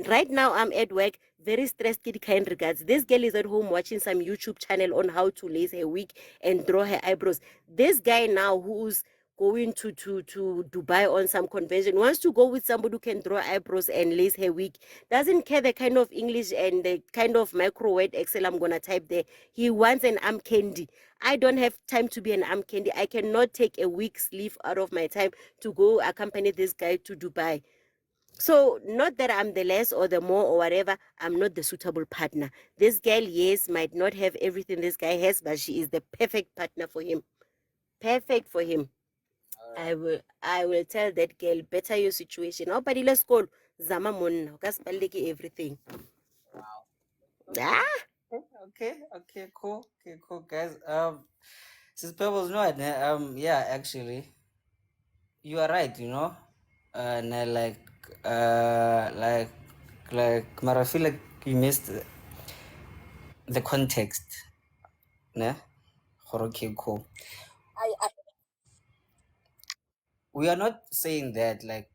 Right now I'm at work, very stressed, kid kind regards. This girl is at home watching some YouTube channel on how to lace her wig and draw her eyebrows. This guy now who's going to Dubai on some convention wants to go with somebody who can draw eyebrows and lace her wig. Doesn't care the kind of English and the kind of micro word Excel I'm gonna type there. He wants an arm candy. I don't have time to be an arm candy. I cannot take a week's leave out of my time to go accompany this guy to Dubai. So not that I'm the less or the more or whatever, I'm not the suitable partner. This girl, yes, might not have everything this guy has, but she is the perfect partner for him. Perfect for him. I will tell that girl, better your situation. Oh, but let's go. Zama monna, everything. Ah. Okay, cool. Okay, cool, guys. Since Pebbles, no, yeah, actually, you are right. And but I feel like you missed the context. Ne? Okay, cool. I We are not saying that like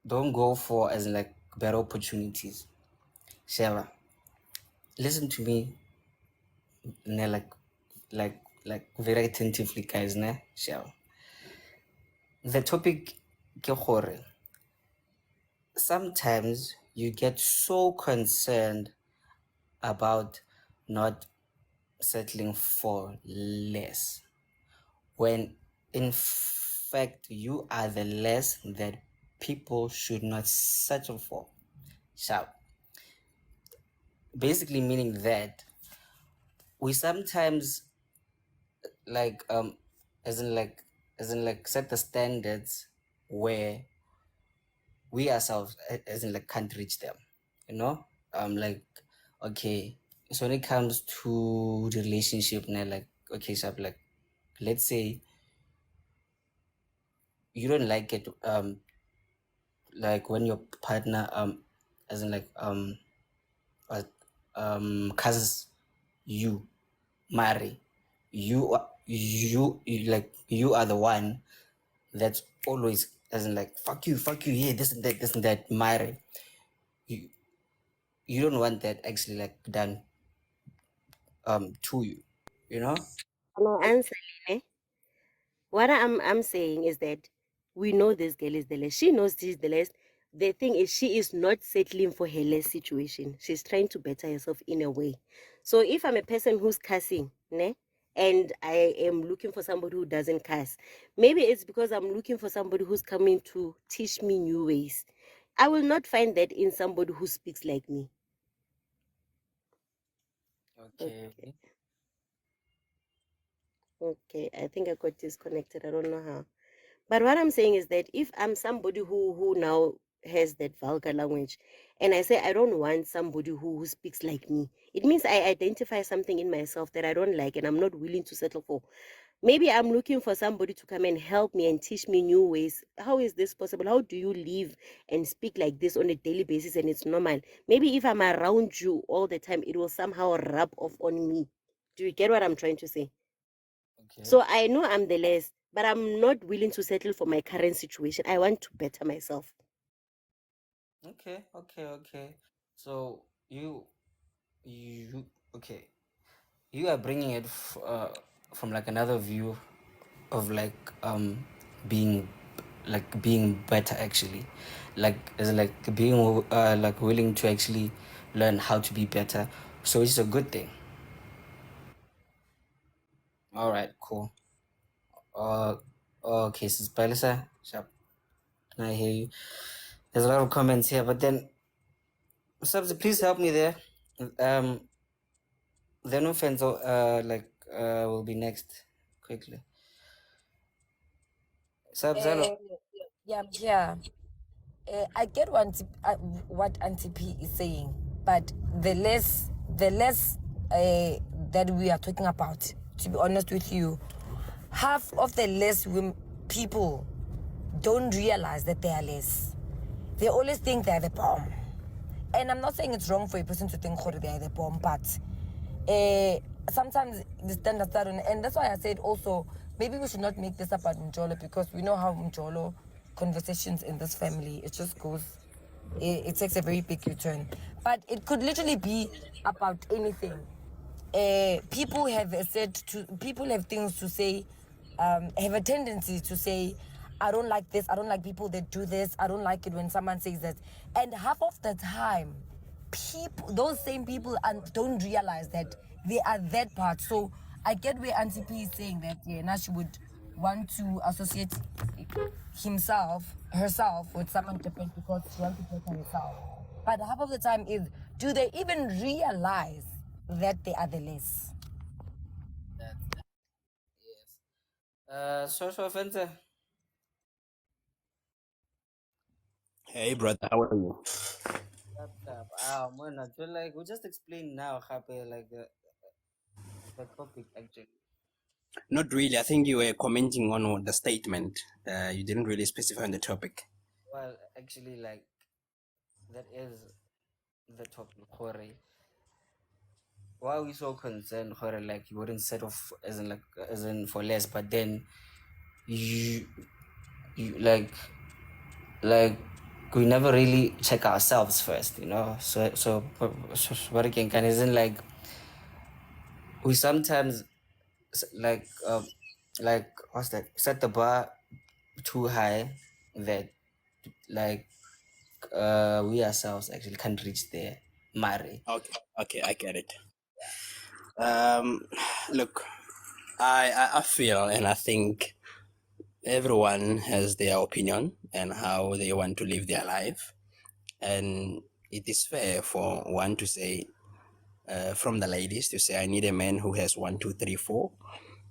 don't go for as like better opportunities. Shella, listen to me, ne, like very attentively, guys. Ne, Shella. The topic ke gore, sometimes you get so concerned about not settling for less when in fact you are the less that people should not settle for. So basically meaning that we sometimes like as in like set the standards where we ourselves as in like can't reach them, like okay, so when it comes to the relationship now, like okay, so like let's say you don't like it, like when your partner as in like uh, causes you marry, like you are the one that's always as in like fuck you, yeah, this and that, marry. You you don't want that actually like done to you, you know? Can I answer, Lene? What I'm saying is that we know this girl is the less. She knows she's the less. The thing is, she is not settling for her less situation. She's trying to better herself in a way. So if I'm a person who's cussing, ne, and I am looking for somebody who doesn't cuss, maybe it's because I'm looking for somebody who's coming to teach me new ways. I will not find that in somebody who speaks like me. Okay. Okay, I think I got disconnected. I don't know how. But what I'm saying is that if I'm somebody who now has that vulgar language, and I say I don't want somebody who speaks like me, it means I identify something in myself that I don't like and I'm not willing to settle for. Maybe I'm looking for somebody to come and help me and teach me new ways. How is this possible? How do you live and speak like this on a daily basis and it's normal? Maybe if I'm around you all the time, it will somehow rub off on me. Do you get what I'm trying to say? So I know I'm the less, but I'm not willing to settle for my current situation. I want to better myself. Okay. So you okay. You are bringing it from like another view of like being being better actually, like is like being like willing to actually learn how to be better. So it's a good thing. All right, cool. Uh, okay, so Palisa, sharp. Can I hear you? There's a lot of comments here, but then Sabzi, please help me there. The new fans will be next quickly. Sabzalo. Yeah, yeah. I get what Auntie P is saying, but the less that we are talking about, to be honest with you, half of the less people don't realize that they are less. They always think they're the bomb. And I'm not saying it's wrong for a person to think they are the bomb, but sometimes the standards are on, and that's why I said also maybe we should not make this about Njolo, because we know how Njolo conversations in this family, it just goes, it takes a very big return. But it could literally be about anything. People have people have things to say, have a tendency to say, I don't like this, I don't like people that do this, I don't like it when someone says that. And half of the time, those same people don't realize that they are that part. So I get where Auntie P is saying that, yeah, now she would want to associate herself with someone different because she wants to better herself. But half of the time is, do they even realize that they are the less? Social offense. Hey, brother, how are you? Man, I feel like we just explain now, happy like the topic actually. Not really. I think you were commenting on the statement. You didn't really specify on the topic. Well, actually, like that is the topic. Hore. Why are we so concerned? Hore, like you wouldn't set off as in for less, but then you you like we never really check ourselves first, you know. So what again? Can isn't like we sometimes like what's that? Set the bar too high that like we ourselves actually can't reach there. Mari. Okay, I get it. Look, I feel and I think everyone has their opinion and how they want to live their life, and it is fair for one to say, from the ladies to say, I need a man who has 1, 2, 3, 4.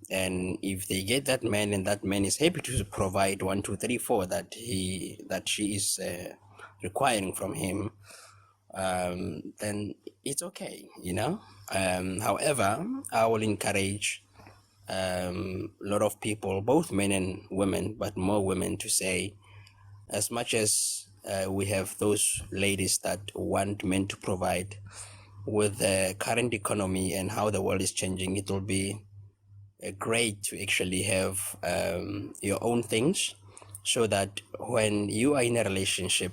And if they get that man and that man is happy to provide 1, 2, 3, 4 that she is requiring from him, then it's okay, you know. However, I will encourage a lot of people, both men and women, but more women, to say, as much as we have those ladies that want men to provide. With the current economy and how the world is changing, it will be great to actually have your own things, so that when you are in a relationship,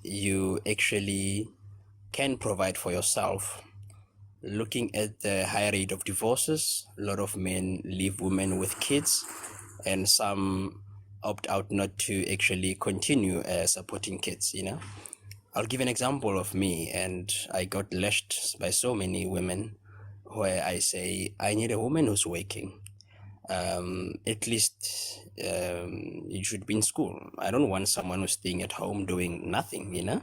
you actually can provide for yourself. Looking at the high rate of divorces, a lot of men leave women with kids, and some opt out not to actually continue supporting kids, you know. I'll give an example of me, and I got lashed by so many women where I say, I need a woman who's working. At least you should be in school. I don't want someone who's staying at home doing nothing, you know.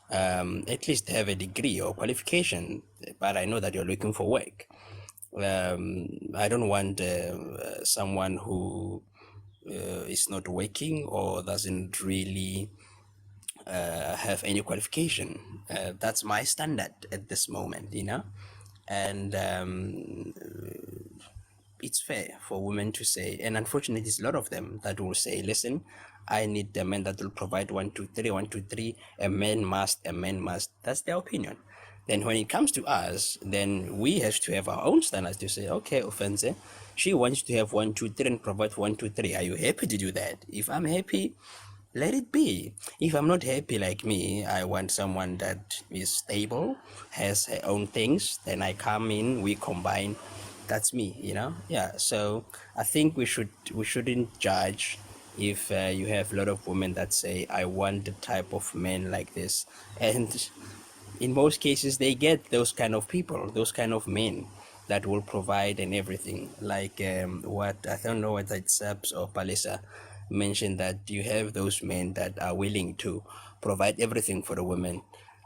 At least have a degree or qualification, but I know that you're looking for work. I don't want someone who is not working or doesn't really have any qualification. That's my standard at this moment, you know. And it's fair for women to say, and unfortunately, there's a lot of them that will say, listen, I need a man that will provide 1, 2, 3, 1, 2, 3. A man must, a man must. That's their opinion. Then when it comes to us, then we have to have our own standards to say, okay, offense, she wants to have 1, 2, 3 and provide 1, 2, 3. Are you happy to do that? If I'm happy, let it be. If I'm not happy like me, I want someone that is stable, has her own things, then I come in, we combine. That's me, you know. Yeah, so I think we shouldn't judge if you have a lot of women that say, I want the type of men like this, and in most cases they get those kind of people, those kind of men that will provide and everything. Like what, I don't know whether it's Sabs or Palisa mentioned, that you have those men that are willing to provide everything for the women,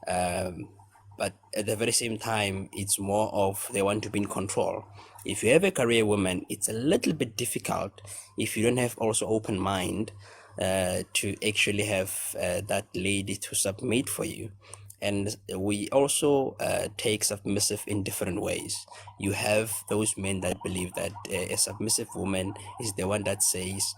but at the very same time, it's more of they want to be in control. If you have a career woman, it's a little bit difficult if you don't have also open mind to actually have that lady to submit for you. And we also take submissive in different ways. You have those men that believe that a submissive woman is the one that says,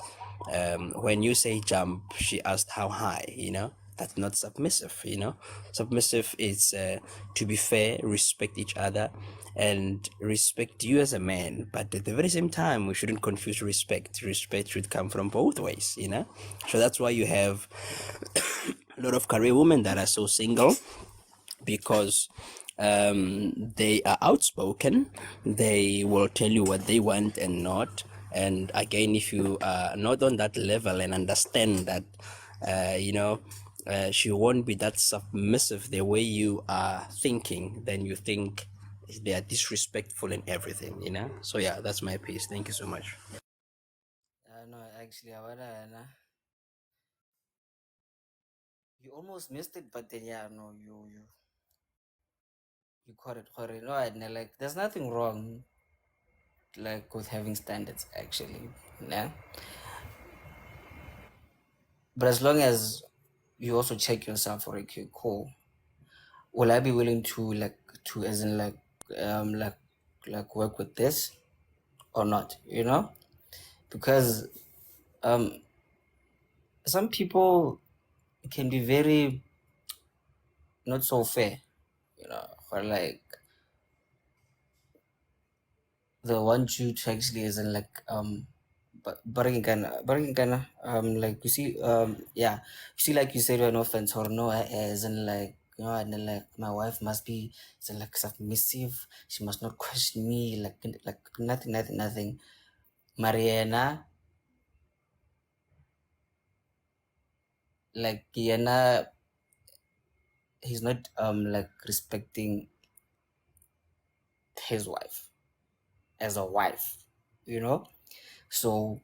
when you say jump, she asked how high, you know. That's not submissive, you know. Submissive is to be fair, respect each other, and respect you as a man. But at the very same time, we shouldn't confuse respect. Respect should come from both ways, you know. So that's why you have a lot of career women that are so single, because they are outspoken. They will tell you what they want and not. And again, if you are not on that level and understand that, you know, she won't be that submissive the way you are thinking, then you think they are disrespectful and everything, you know. So yeah, that's my piece. Thank you so much. No, actually, you almost missed it, but then yeah, no, you caught it. Caught it. No, like there's nothing wrong like with having standards actually, yeah. But as long as you also check yourself for okay, cool. Will I be willing to as in um like work with this or not? You know, because um some people can be very not so fair, you know, or like they want you to actually as in but like you see yeah, you see, like you said, an offense or no, as in like, you know, and then like my wife must be as in like submissive, she must not question me, like nothing Mariana, like Yana, he's not like respecting his wife as a wife, you know. So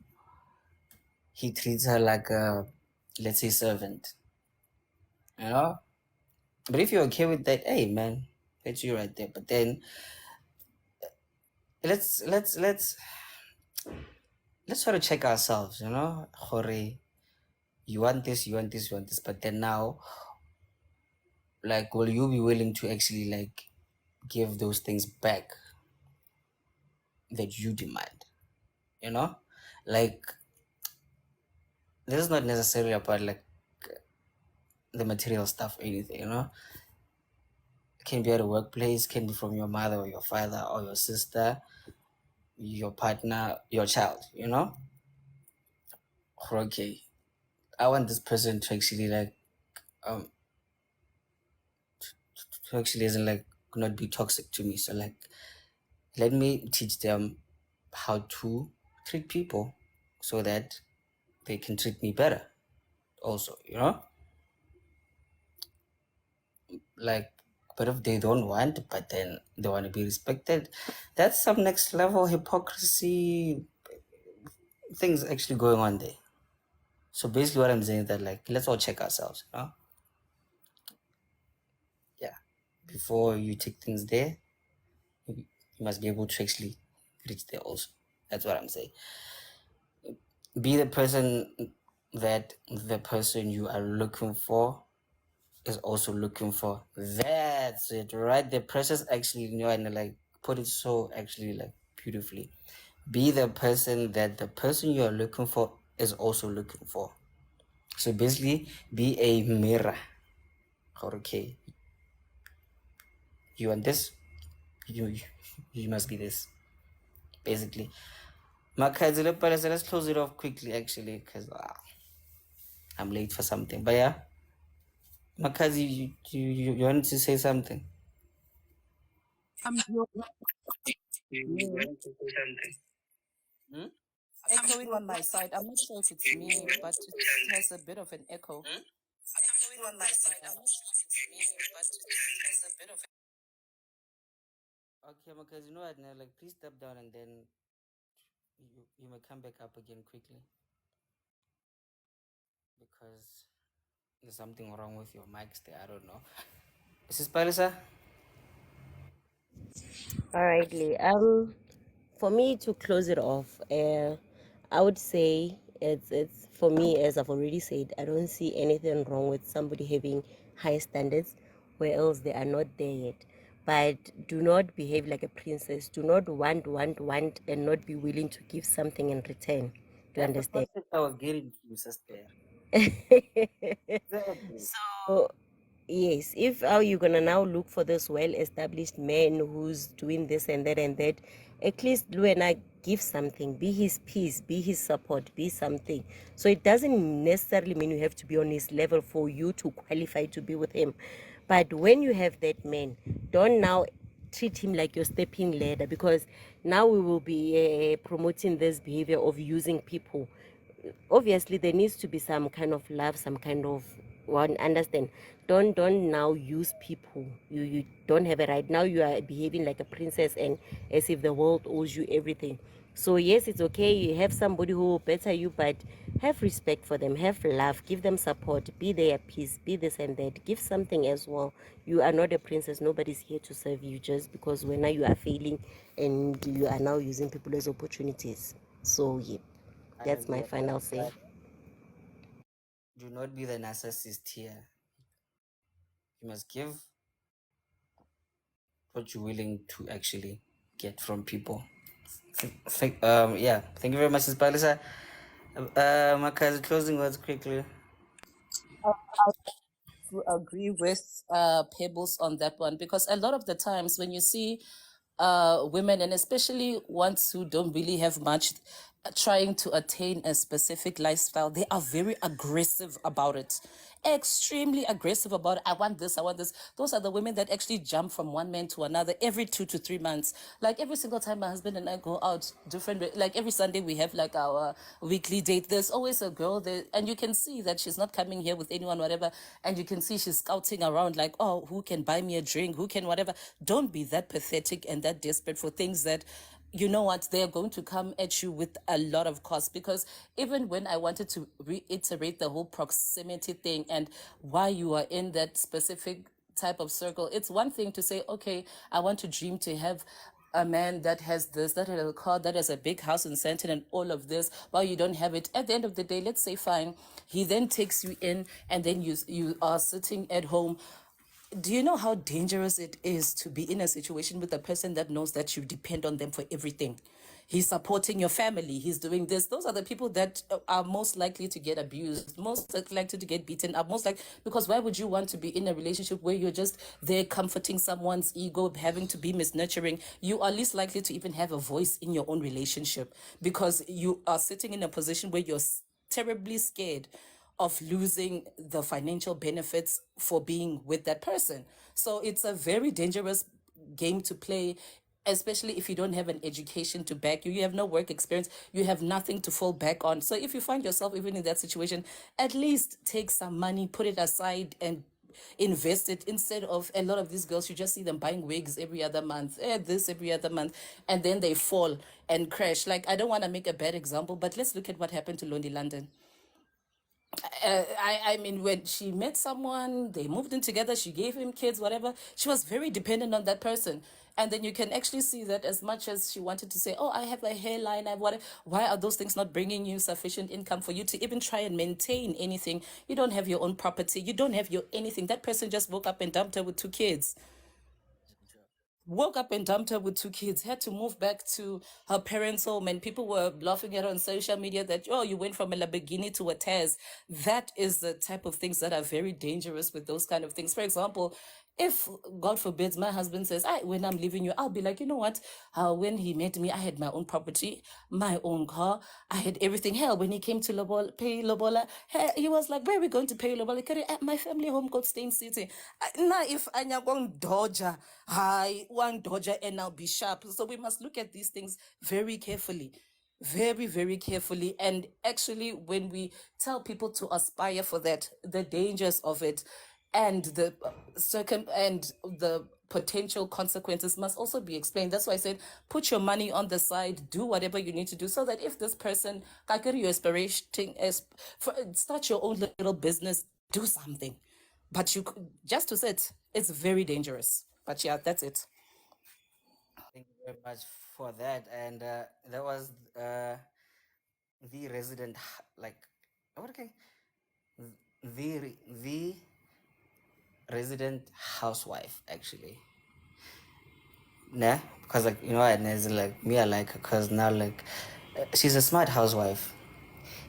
he treats her like a, let's say, servant, you know. But if you're okay with that, hey man, that's you right there. But then let's try to check ourselves, you know. Hore, you want this, you want this, you want this, but then now, like, will you be willing to actually like give those things back that you demand? You know, like this is not necessarily about like the material stuff, anything, you know. It can be at a workplace, can be from your mother or your father or your sister, your partner, your child, you know. Okay, I want this person to actually like um to actually isn't like not be toxic to me. So like let me teach them how to treat people so that they can treat me better also, you know. Like, but if they don't want, but then they want to be respected, that's some next level hypocrisy things actually going on there. So basically what I'm saying is that like let's all check ourselves, you know. Yeah, before you take things there, you must be able to actually reach there also. That's what I'm saying. Be the person that the person you are looking for is also looking for. That's it, right? The process actually, you know, and like put it so actually like beautifully. Be the person that the person you are looking for is also looking for. So basically, be a mirror. Okay, you want this, you you must be this. Basically, Makazi, let's close it off quickly actually, because I'm late for something. But yeah, Makazi, you wanted to say something? You're You wanted to say something? Hmm? echoing on my side. I'm not sure if it's me, but it has a bit of an echo. Echoing on my side. I'm not sure if it's me, but it has a bit of. Okay, Makazi, you know what? Now, like, please step down and then you may come back up again quickly because there's something wrong with your mics there. I don't know. Mrs. Palisa? All right, Lee. For me to close it off, I would say it's for me, as I've already said, I don't see anything wrong with somebody having high standards where else they are not there yet. But do not behave like a princess. Do not want, and not be willing to give something in return. Do you That's the understand? concept I was getting to, sister. Exactly. So yes, if how you're gonna now look for this well-established man who's doing this and that, at least Luena give something, be his peace, be his support, be something. So it doesn't necessarily mean you have to be on his level for you to qualify to be with him. But when you have that man, don't now treat him like your stepping ladder, because now we will be promoting this behavior of using people. Obviously there needs to be some kind of love, some kind of one understand. Don't now use people. You don't have a right. Now you are behaving like a princess and as if the world owes you everything. So yes, it's okay, you have somebody who will better you, but have respect for them, have love, give them support, be their peace, be this and that, give something as well. You are not a princess, nobody's here to serve you just because when now you are failing and you are now using people as opportunities. So yeah, I that's my agree. final say. Do not be the narcissist here. You must give what you're willing to actually get from people. Yeah, thank you very much, Ms. Palisa. Makazi, closing words quickly. To agree with Pebbles on that one, because a lot of the times when you see women, and especially ones who don't really have much, trying to attain a specific lifestyle, they are very aggressive about it. Extremely aggressive about it. I want this, I want this. Those are the women that actually jump from one man to another every 2 to 3 months. Like every single time my husband and I go out, different, like every Sunday we have like our weekly date. There's always a girl there, and you can see that she's not coming here with anyone, whatever. And you can see she's scouting around, like, oh, who can buy me a drink? Who can whatever? Don't be that pathetic and that desperate for things that, you know what, they're going to come at you with a lot of cost. Because even when I wanted to reiterate the whole proximity thing and why you are in that specific type of circle, it's one thing to say, okay, I want to dream to have a man that has this, that has a car, that has a big house in Sandton and all of this, while you don't have it. At the end of the day, let's say fine, he then takes you in, and then you are sitting at home do you know how dangerous it is to be in a situation with a person that knows that you depend on them for everything? He's supporting your family. He's doing this. Those are the people that are most likely to get abused, most likely to get beaten up, most like because why would you want to be in a relationship where you're just there comforting someone's ego, having to be misnurturing? You are least likely to even have a voice in your own relationship because you are sitting in a position where you're terribly scared of losing the financial benefits for being with that person. So it's a very dangerous game to play, especially if you don't have an education to back you. You have no work experience, you have nothing to fall back on. So if you find yourself even in that situation, at least take some money, put it aside and invest it, instead of a lot of these girls, you just see them buying wigs every other month, this every other month, and then they fall and crash. Like, I don't want to make a bad example, but let's look at what happened to Londi London. I mean, when she met someone, they moved in together, she gave him kids, whatever, she was very dependent on that person. And then you can actually see that as much as she wanted to say, oh, I have a hairline, I have whatever, why are those things not bringing you sufficient income for you to even try and maintain anything? You don't have your own property, you don't have your anything. That person just woke up and dumped her with 2 kids. Woke up and dumped her with 2 kids, had to move back to her parents' home, and people were laughing at her on social media that, oh, you went from a Lamborghini to a Taz. That is the type of things that are very dangerous with those kind of things. For example, if God forbids my husband says, when I'm leaving you, I'll be like, you know what? When he met me, I had my own property, my own car, I had everything. Hell, when he came to pay Lobola, he was like, where are we going to pay Lobola? At my family home called Stain City. Now, if Anya going Dodger, one Dodger, and I'll be sharp. So we must look at these things very carefully. Very, very carefully. And actually, when we tell people to aspire for that, the dangers of it and the and the potential consequences must also be explained. That's why I said put your money on the side, do whatever you need to do, so that if this person your aspiration start your own little business, do something. But just to sit, it's very dangerous. But yeah, that's it. Thank you very much for that. And that was the resident, like, what okay, the resident housewife actually. Nah, because like and as like me, I like her because now like she's a smart housewife.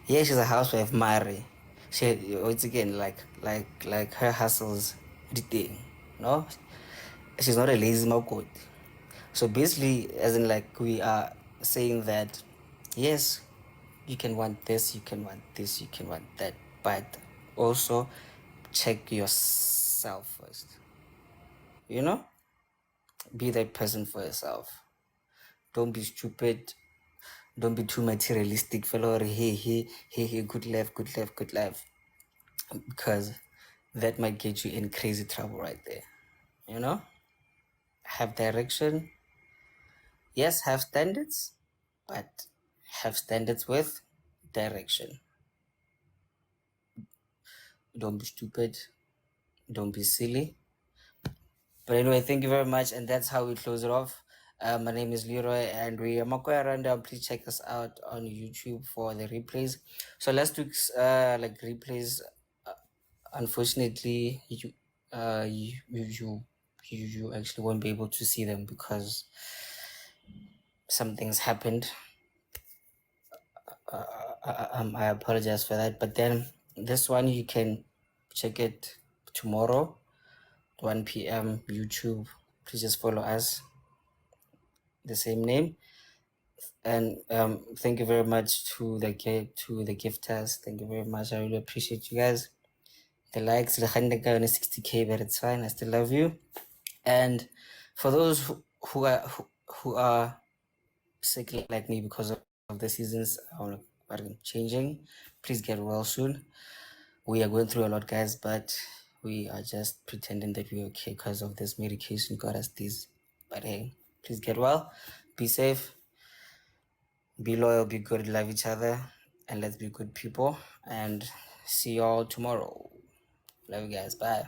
Yeah, she's a housewife, Mary. She once again like her hustles the thing, no. She's not a lazy mouth. So basically, as in like we are saying that yes, you can want this, you can want this, you can want that, but also check yourself first. You know, be that person for yourself. Don't be stupid. Don't be too materialistic, fellow. Hey, good life, good life, good life. Because that might get you in crazy trouble right there. You know? Have direction. Yes, have standards, but have standards with direction. Don't be stupid. Don't be silly. But anyway, thank you very much. And that's how we close it off. My name is Leroy, and we are Makoya Rundown. Please check us out on YouTube for the replays. So last week's like replays, unfortunately, you actually won't be able to see them because some things happened. I apologize for that. But then this one you can check it tomorrow, 1 p.m. YouTube. Please just follow us, the same name. And thank you very much to the gifters. Thank you very much. I really appreciate you guys. The likes, the 60K, but it's fine. I still love you. And for those who are sick like me because of the seasons are changing, please get well soon. We are going through a lot, guys, but we are just pretending that we're okay because of this medication got us these. But hey, please get well, be safe, be loyal, be good, love each other, and let's be good people. And see y'all tomorrow. Love you guys. Bye.